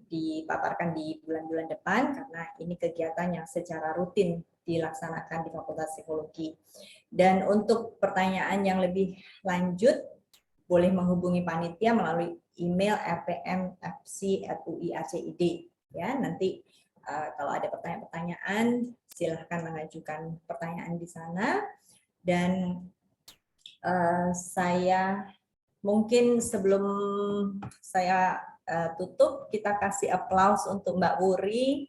dipaparkan di bulan-bulan depan, karena ini kegiatan yang secara rutin dilaksanakan di Fakultas Psikologi. Dan untuk pertanyaan yang lebih lanjut boleh menghubungi panitia melalui email rpmfc@uiacid ya. Nanti kalau ada pertanyaan-pertanyaan silahkan mengajukan pertanyaan di sana. Dan saya mungkin sebelum saya tutup, kita kasih aplaus untuk Mbak Wuri.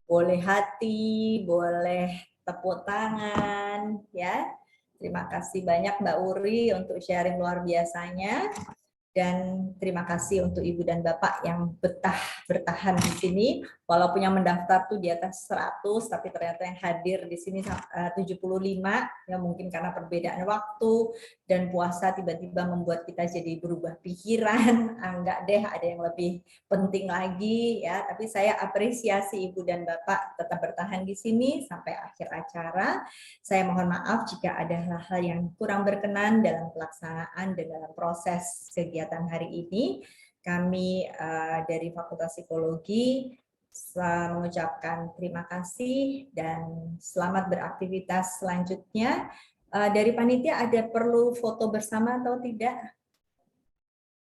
Boleh hati, boleh tepuk tangan ya. Terima kasih banyak Mbak Wuri untuk sharing luar biasanya. Dan terima kasih untuk Ibu dan Bapak yang bertahan di sini, walaupun yang mendaftar tuh di atas 100, tapi ternyata yang hadir di sini 75, ya mungkin karena perbedaan waktu dan puasa tiba-tiba membuat kita jadi berubah pikiran, enggak deh ada yang lebih penting lagi ya, tapi saya apresiasi Ibu dan Bapak tetap bertahan di sini sampai akhir acara. Saya mohon maaf jika ada hal-hal yang kurang berkenan dalam pelaksanaan dan dalam proses kegiatan hari ini. Kami dari Fakultas Psikologi mengucapkan terima kasih dan selamat beraktivitas selanjutnya. Dari panitia ada perlu foto bersama atau tidak?